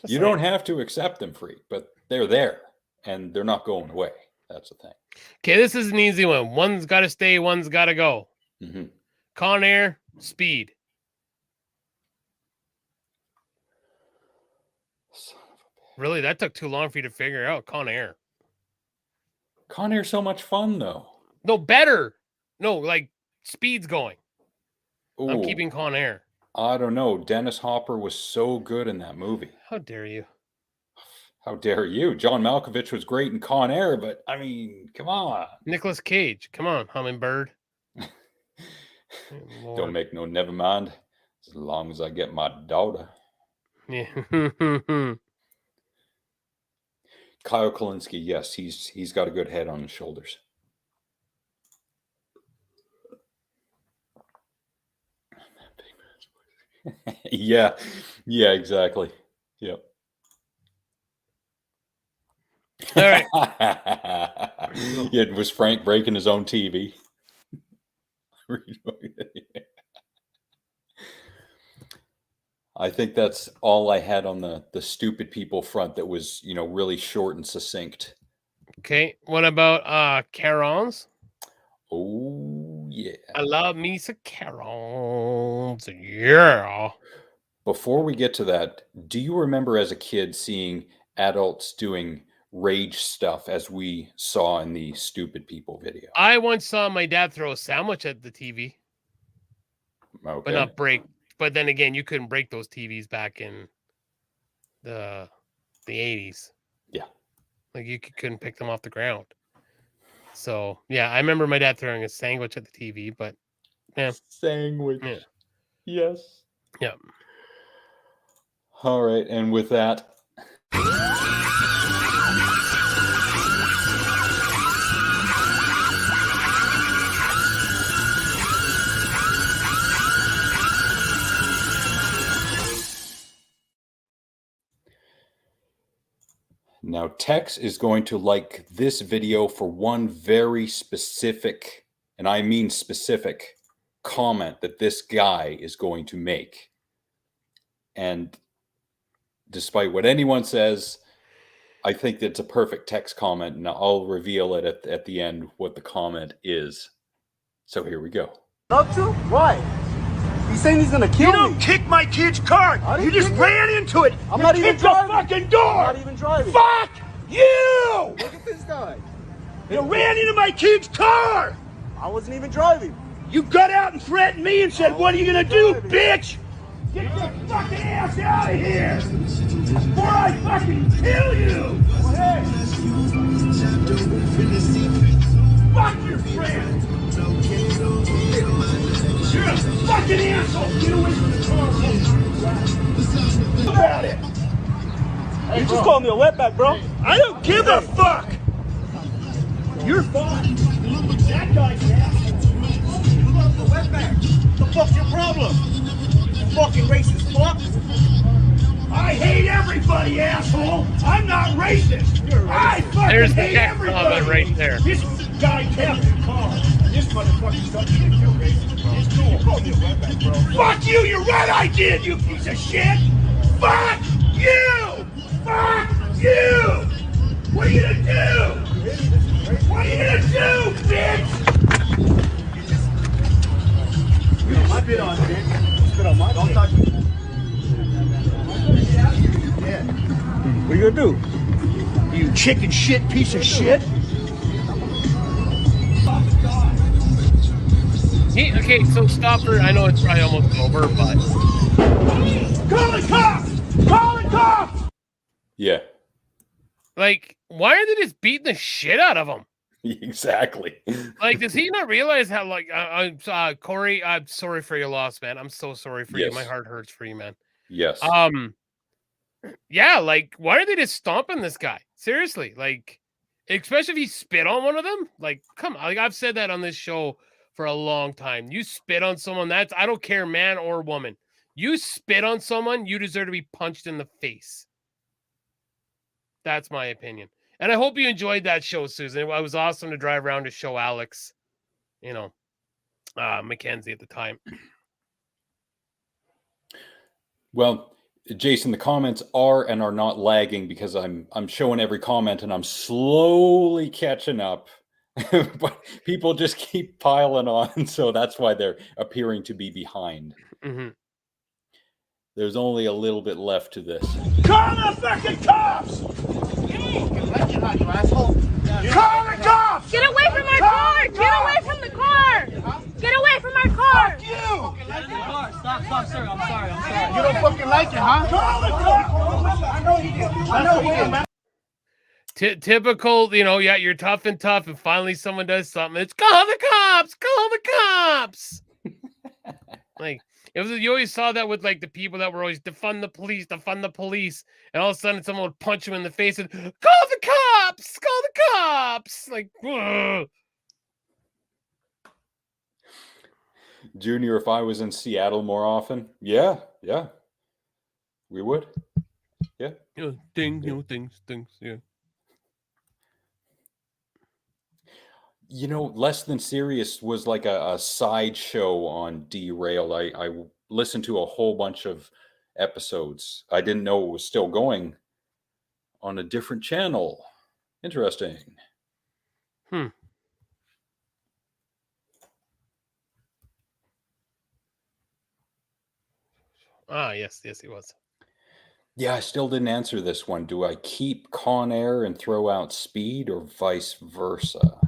You don't have to accept them, Freak, but they're there and they're not going away. That's the thing. Okay, this is an easy one. One's got to stay, one's got to go. Mm-hmm. Con Air, Speed. Really, that took too long for you to figure out. Con Air. Con Air's so much fun, though. No, better. No, Speed's going. Ooh, I'm keeping Con Air. I don't know. Dennis Hopper was so good in that movie. How dare you? How dare you? John Malkovich was great in Con Air, but I mean, come on. Nicolas Cage, come on, Hummingbird. Don't make no never mind, as long as I get my daughter. Yeah. Kyle Kalinske, yes, he's got a good head on his shoulders. yeah, exactly. Yep. All right. It was Frank breaking his own TV. I think that's all I had on the stupid people front that was, really short and succinct. Okay. What about Karons? Oh, yeah. I love me some Karons. Yeah. Before we get to that, do you remember as a kid seeing adults doing rage stuff as we saw in the stupid people video? I once saw my dad throw a sandwich at the TV. Okay. But not break but then again, you couldn't break those TVs back in the 80s. Yeah. Like you couldn't pick them off the ground. So yeah, I remember my dad throwing a sandwich at the TV, but yeah. Sandwich. Yeah. Yes. Yeah. All right, and with that. Now, Tex is going to like this video for one very specific, and I mean specific, comment that this guy is going to make. And despite what anyone says, I think that's a perfect Tex comment, and I'll reveal it at the end what the comment is. So here we go. Up to? Why? He's saying he's gonna kill me. You don't kick my kid's car. You just ran into it. I'm not even driving. The fucking door. I'm not even driving. Fuck you! Look at this guy. You ran into my kid's car. I wasn't even driving. You got out and threatened me and said, "What are you gonna do, bitch? Get your fucking ass out of here before I fucking kill you!" Go ahead. Fuck your friend. You're a fucking asshole! Get away from the car! About it! Hey, you just called me a wetback, bro. I don't give a fuck! You're fine. That guy's an asshole. You love the wetback. What the fuck's your problem? You fucking racist fuck! I hate everybody, asshole! I'm not racist! I fucking There's the hate Tex everybody! comment right there. This guy Kevin Carr. This motherfucker's got you racist. It's cool. You called me a wetback, bro. Fuck you! You're right, I did, you piece of shit! Fuck you! Fuck you! What are you gonna do? What are you gonna do, bitch? You know my bit on, bitch. Spit on my Don't touch me. Yeah. What are you gonna do? You chicken shit piece of shit. Okay, so stopper. I know it's probably almost over, but Call the cops! Call the cops! Yeah. like, why are they just beating the shit out of him? Exactly. Like, does he not realize how? Like, Corey, I'm sorry for your loss, man. I'm so sorry for you. My heart hurts for you, man. Yes. Yeah, like, why are they just stomping this guy? Seriously, like, especially if he spit on one of them. Like, come on. Like, I've said that on this show for a long time. You spit on someone, I don't care, man or woman. You spit on someone, you deserve to be punched in the face. That's my opinion. And I hope you enjoyed that show, Susan. It was awesome to drive around to show Alex, Mackenzie at the time. Well, Jason, the comments are and are not lagging because I'm showing every comment and I'm slowly catching up. But people just keep piling on, so that's why they're appearing to be behind. Mm-hmm. There's only a little bit left to this. Call the fucking cops! You asshole. Call the cops! Get away from our car! Get away from the car! Get away from our car! Fuck you! Stop, sir. I'm sorry. You don't fucking like it, huh? Call the cops! I know he did. Typical, you're tough, and finally someone does something. It's call the cops! Call the cops! Like, you always saw that with, like, the people that were always defund the police, and all of a sudden someone would punch him in the face and call the cops! Call the cops! Like, ugh. Junior, if I was in Seattle more often, yeah, we would. Yeah. Things, yeah. Less Than Serious was like a side show on EtRel. I listened to a whole bunch of episodes. I didn't know it was still going on a different channel. Interesting. Ah, yes, he was. Yeah, I still didn't answer this one. Do I keep Con Air and throw out Speed or vice versa?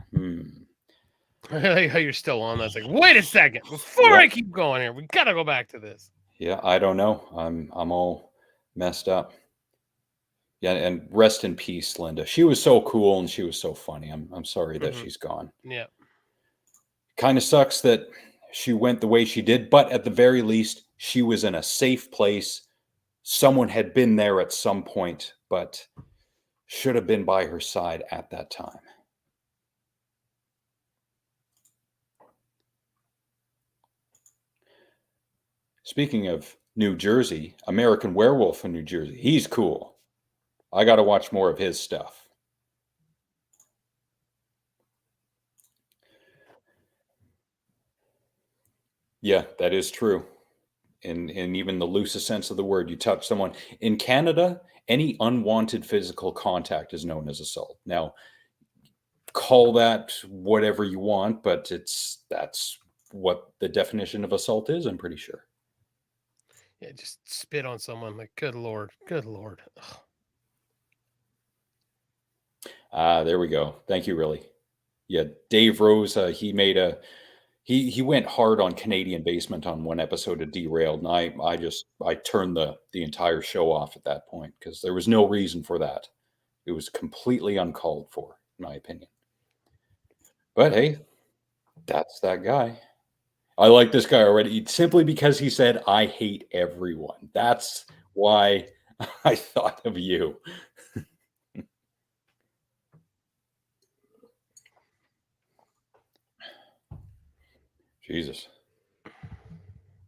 I like how you're still on. That's like, wait a second. Before I keep going here, we got to go back to this. Yeah, I don't know. I'm all messed up. Yeah, and rest in peace, Linda. She was so cool and she was so funny. I'm sorry that she's gone. Yeah. Kind of sucks that she went the way she did, but at the very least, she was in a safe place. Someone had been there at some point, but should have been by her side at that time. Speaking of New Jersey, American Werewolf in New Jersey, he's cool. I got to watch more of his stuff. Yeah, that is true. In even the loosest sense of the word, you touch someone. In Canada, any unwanted physical contact is known as assault. Now, call that whatever you want, but that's what the definition of assault is, I'm pretty sure. Yeah, just spit on someone. Like, good Lord. Good Lord. There we go. Thank you, really. Yeah, Dave Rose, he made he went hard on Canadian basement on one episode of Derailed, and I turned the entire show off at that point because there was no reason for that. It was completely uncalled for, in my opinion. But hey, that's that guy. I like this guy already simply because he said, "I hate everyone." That's why I thought of you. Jesus.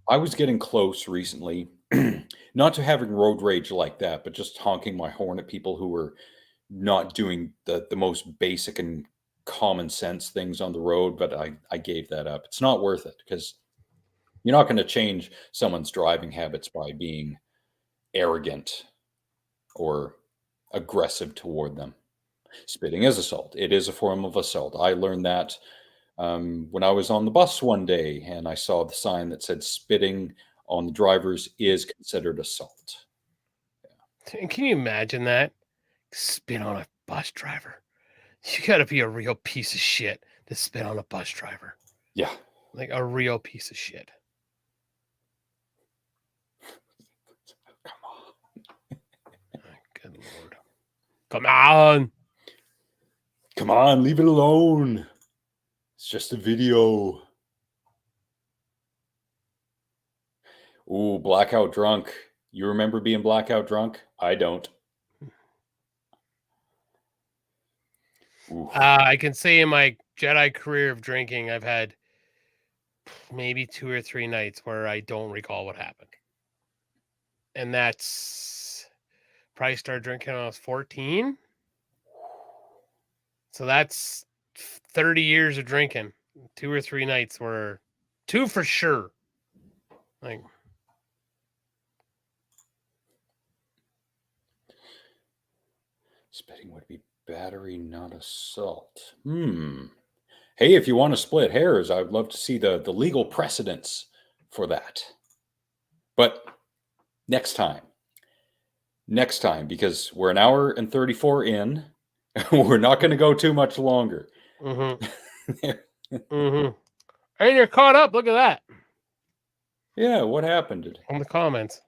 I was getting close recently, not to having road rage like that, but just honking my horn at people who were not doing the most basic and common sense things on the road, but I gave that up. It's not worth it because you're not going to change someone's driving habits by being arrogant or aggressive toward them. Spitting is assault. It is a form of assault. I learned that when I was on the bus one day and I saw the sign that said spitting on the drivers is considered assault. Yeah. Can you imagine that? Spit on a bus driver. You got to be a real piece of shit to spit on a bus driver. Yeah. Like a real piece of shit. Come on. Good Lord. Come on. Come on, leave it alone. It's just a video. Ooh, blackout drunk. You remember being blackout drunk? I don't. I can say in my Jedi career of drinking, I've had maybe 2 or 3 nights where I don't recall what happened. And that's probably started drinking when I was 14. So that's 30 years of drinking. 2 or 3 nights were 2 for sure. Like, spitting would be battery, not assault. Hey, if you want to split hairs, I'd love to see the legal precedents for that. But next time, because we're an hour and 34 in, we're not going to go too much longer. And you're caught up. Look at that. Yeah, what happened? On the comments.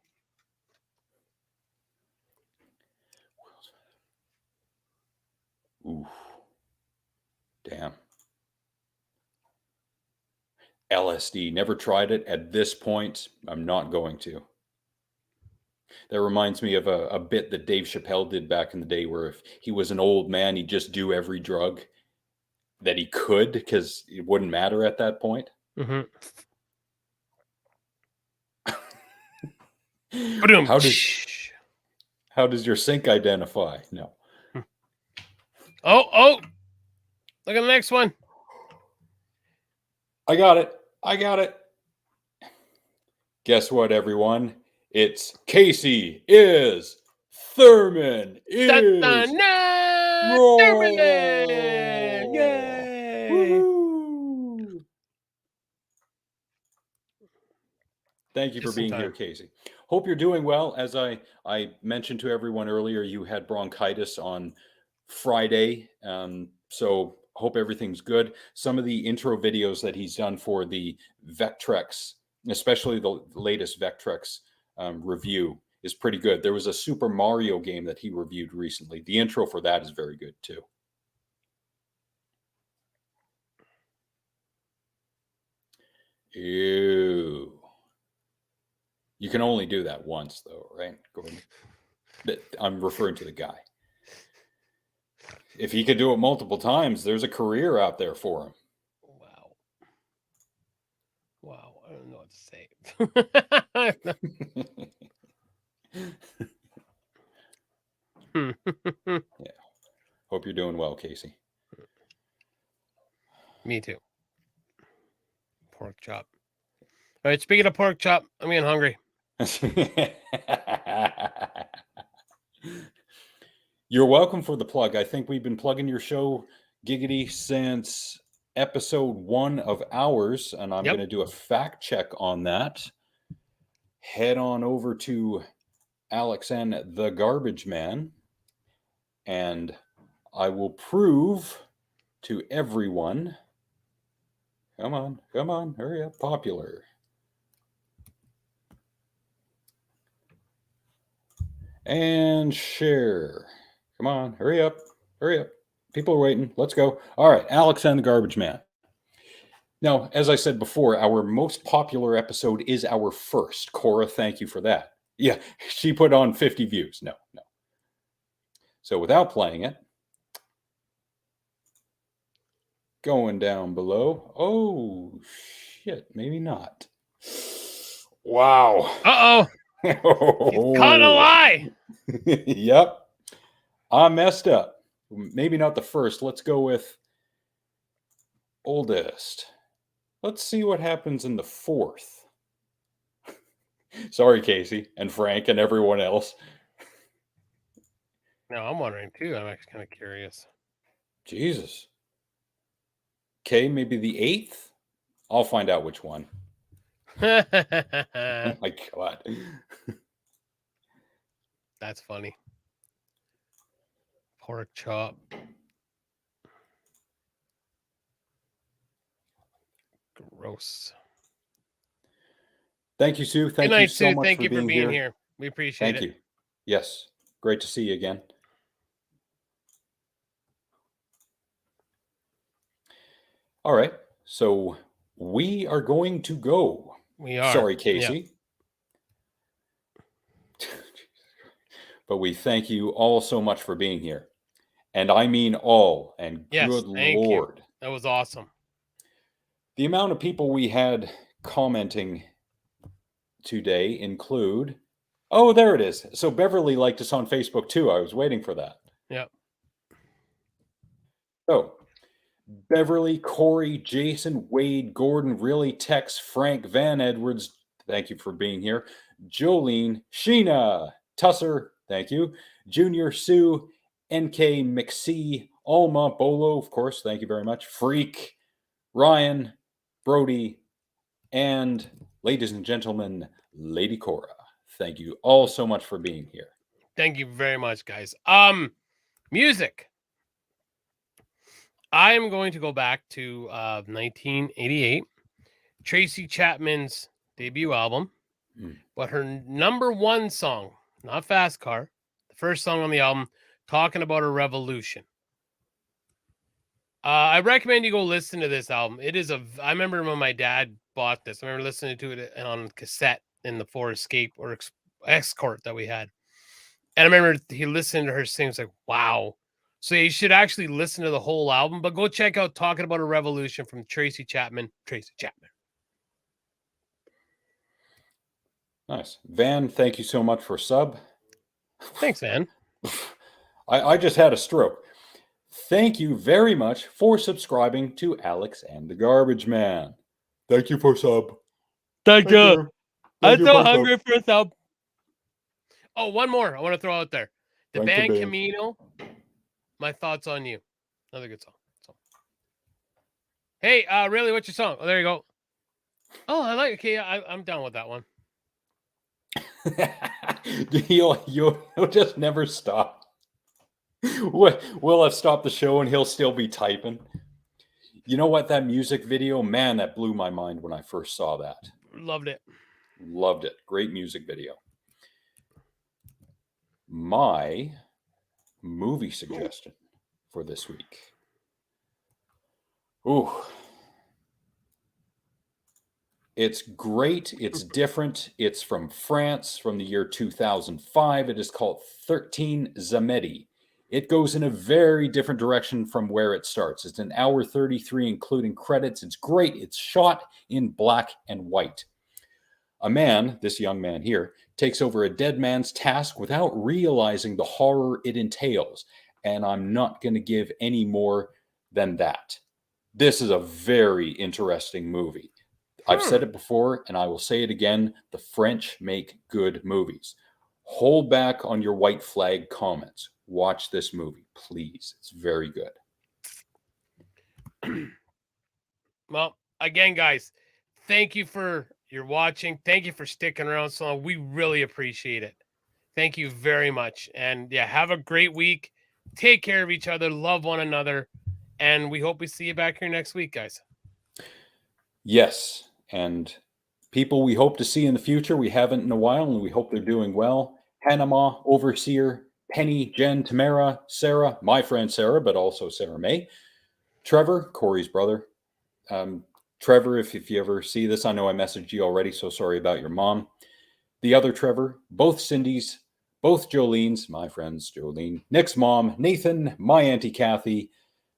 Ooh. Damn. LSD. Never tried it. At this point, I'm not going to. That reminds me of a bit that Dave Chappelle did back in the day where if he was an old man, he'd just do every drug that he could because it wouldn't matter at that point. How does your sink identify? No. Oh, look at the next one. I got it. Guess what, everyone? It's Casey is Thurman is Thurman! Yay! Woo-hoo! Thank you for being here, Casey. Hope you're doing well. As I mentioned to everyone earlier, you had bronchitis on Friday. So hope everything's good. Some of the intro videos that he's done for the Vectrex especially the latest Vectrex review is pretty good. There was a Super Mario game that he reviewed recently. The intro for that is very good too. Ew. You can only do that once though, right, Gordon? I'm referring to the guy. If he could do it multiple times, there's a career out there for him. Wow. I don't know what to say. Yeah. Hope you're doing well, Casey. Me too. Pork chop. All right, speaking of pork chop, I'm getting hungry. You're welcome for the plug. I think we've been plugging your show, Giggity, since episode 1 of ours, and I'm going to do a fact check on that. Head on over to Alex and the Garbage Man, and I will prove to everyone. Come on, hurry up, popular. And share. Come on, hurry up. People are waiting. Let's go. All right, Alex and the Garbage Man. Now, as I said before, our most popular episode is our first. Cora, thank you for that. Yeah, she put on 50 views. No. So without playing it, going down below. Oh, shit, maybe not. Wow. Uh-oh. He's caught a lie. Yep. I messed up. Maybe not the first. Let's go with oldest. Let's see what happens in the 4th. Sorry, Casey and Frank and everyone else. No, I'm wondering too. I'm actually kind of curious. Jesus. Okay, maybe the 8th? I'll find out which one. Oh my God. That's funny. Pork chop. Gross. Thank you, Sue. Thank you so much for being here. We appreciate it. Thank you. Yes. Great to see you again. All right. So we are going to go. We are. Sorry, Casey. Yeah. But we thank you all so much for being here. And I mean all. And yes, good Lord. You. That was awesome. The amount of people we had commenting today include... Oh, there it is. So Beverly liked us on Facebook too. I was waiting for that. Yep. So Beverly, Corey, Jason, Wade, Gordon, Really, Tex, Frank, Van Edwards, thank you for being here. Jolene, Sheena, Tusser, thank you. Junior, Sue, NK, McSee, Alma, Bolo, of course, thank you very much. Freak, Ryan, Brody, and ladies and gentlemen, Lady Cora. Thank you all so much for being here. Thank you very much, guys. Music. I am going to go back to 1988, Tracy Chapman's debut album, but her #1 song, not Fast Car, the first song on the album, talking about a revolution. I recommend you go listen to this album. It is I remember when my dad bought this. I remember listening to it on cassette in the Ford Escape or Escort that we had. And I remember he listened to her sing. It's like, wow. So you should actually listen to the whole album, but go check out Talking About a Revolution from Tracy Chapman. Tracy Chapman. Nice. Van, thank you so much for sub. Thanks, Van. I just had a stroke. Thank you very much for subscribing to Alex and the Garbage Man. Thank you for sub. Thank you. I'm so hungry for a sub. Oh, one more I want to throw out there. The band Camino, My Thoughts on You. Another good song. Hey, really, what's your song? Oh, there you go. Oh, I like it. Okay, I'm down with that one. You'll just never stop. We'll have stopped the show and he'll still be typing. You know what? That music video, man, that blew my mind when I first saw that. Loved it. Loved it. Great music video. My movie suggestion for this week. Ooh. It's great. It's different. It's from France from the year 2005. It is called 13 Zamedi. It goes in a very different direction from where it starts. It's an hour 33, including credits. It's great. It's shot in black and white. A man, this young man here, takes over a dead man's task without realizing the horror it entails. And I'm not going to give any more than that. This is a very interesting movie. I've said it before, and I will say it again. The French make good movies. Hold back on your white flag comments. Watch this movie, please. It's very good. Well, again, guys, thank you for your watching. Thank you for sticking around so long. We really appreciate it. Thank you very much. And yeah, have a great week. Take care of each other. Love one another. And we hope we see you back here next week, guys. Yes. And people we hope to see in the future, we haven't in a while, and we hope they're doing well. Panama, Overseer, Penny, Jen, Tamara, Sarah, my friend Sarah, but also Sarah May. Trevor, Corey's brother. Trevor, if you ever see this, I know I messaged you already, so sorry about your mom. The other Trevor, both Cindy's, both Jolene's, my friends Jolene, Nick's mom, Nathan, my Auntie Kathy.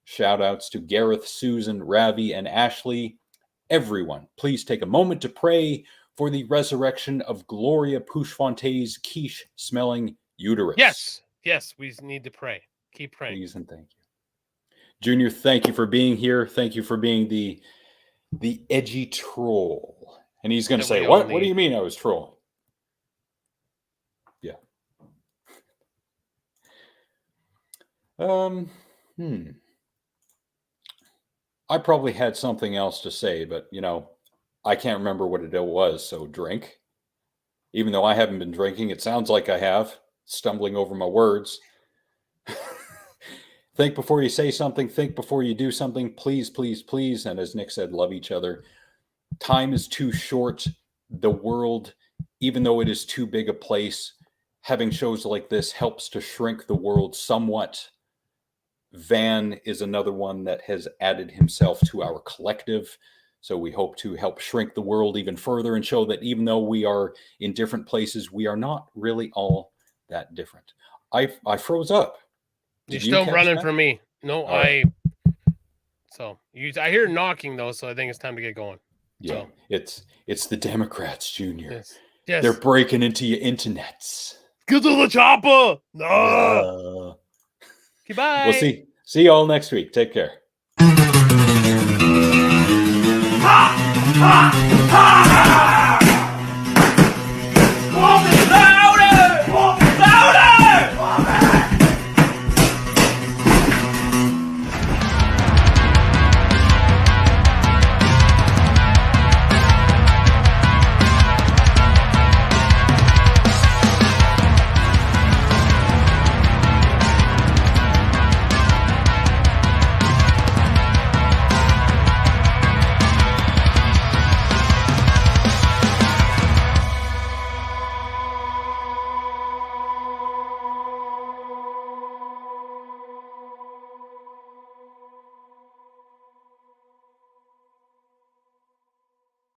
Shout outs to Gareth, Susan, Ravi, and Ashley. Everyone, please take a moment to pray for the resurrection of Gloria Pouchfonte's quiche-smelling uterus. Yes, we need to pray. Keep praying. Please and thank you. Junior, thank you for being here. Thank you for being the edgy troll. And he's going to say, what do you mean I was trolling? Yeah. I probably had something else to say, but, I can't remember what it was, so drink. Even though I haven't been drinking, it sounds like I have, stumbling over my words. Think before you say something. Think before you do something. Please, please, please. And as Nick said, love each other. Time is too short. The world, even though it is too big a place, having shows like this helps to shrink the world somewhat. Van is another one that has added himself to our collective. So we hope to help shrink the world even further and show that even though we are in different places, we are not really all that different. I froze up. You're still running for me. No, right. I hear knocking though, so I think it's time to get going. Yeah, so. It's the Democrats, Junior. Yes. They're breaking into your internets. Get to the chopper. No. Goodbye. We'll see you all next week. Take care. Ha! Ha! Ha!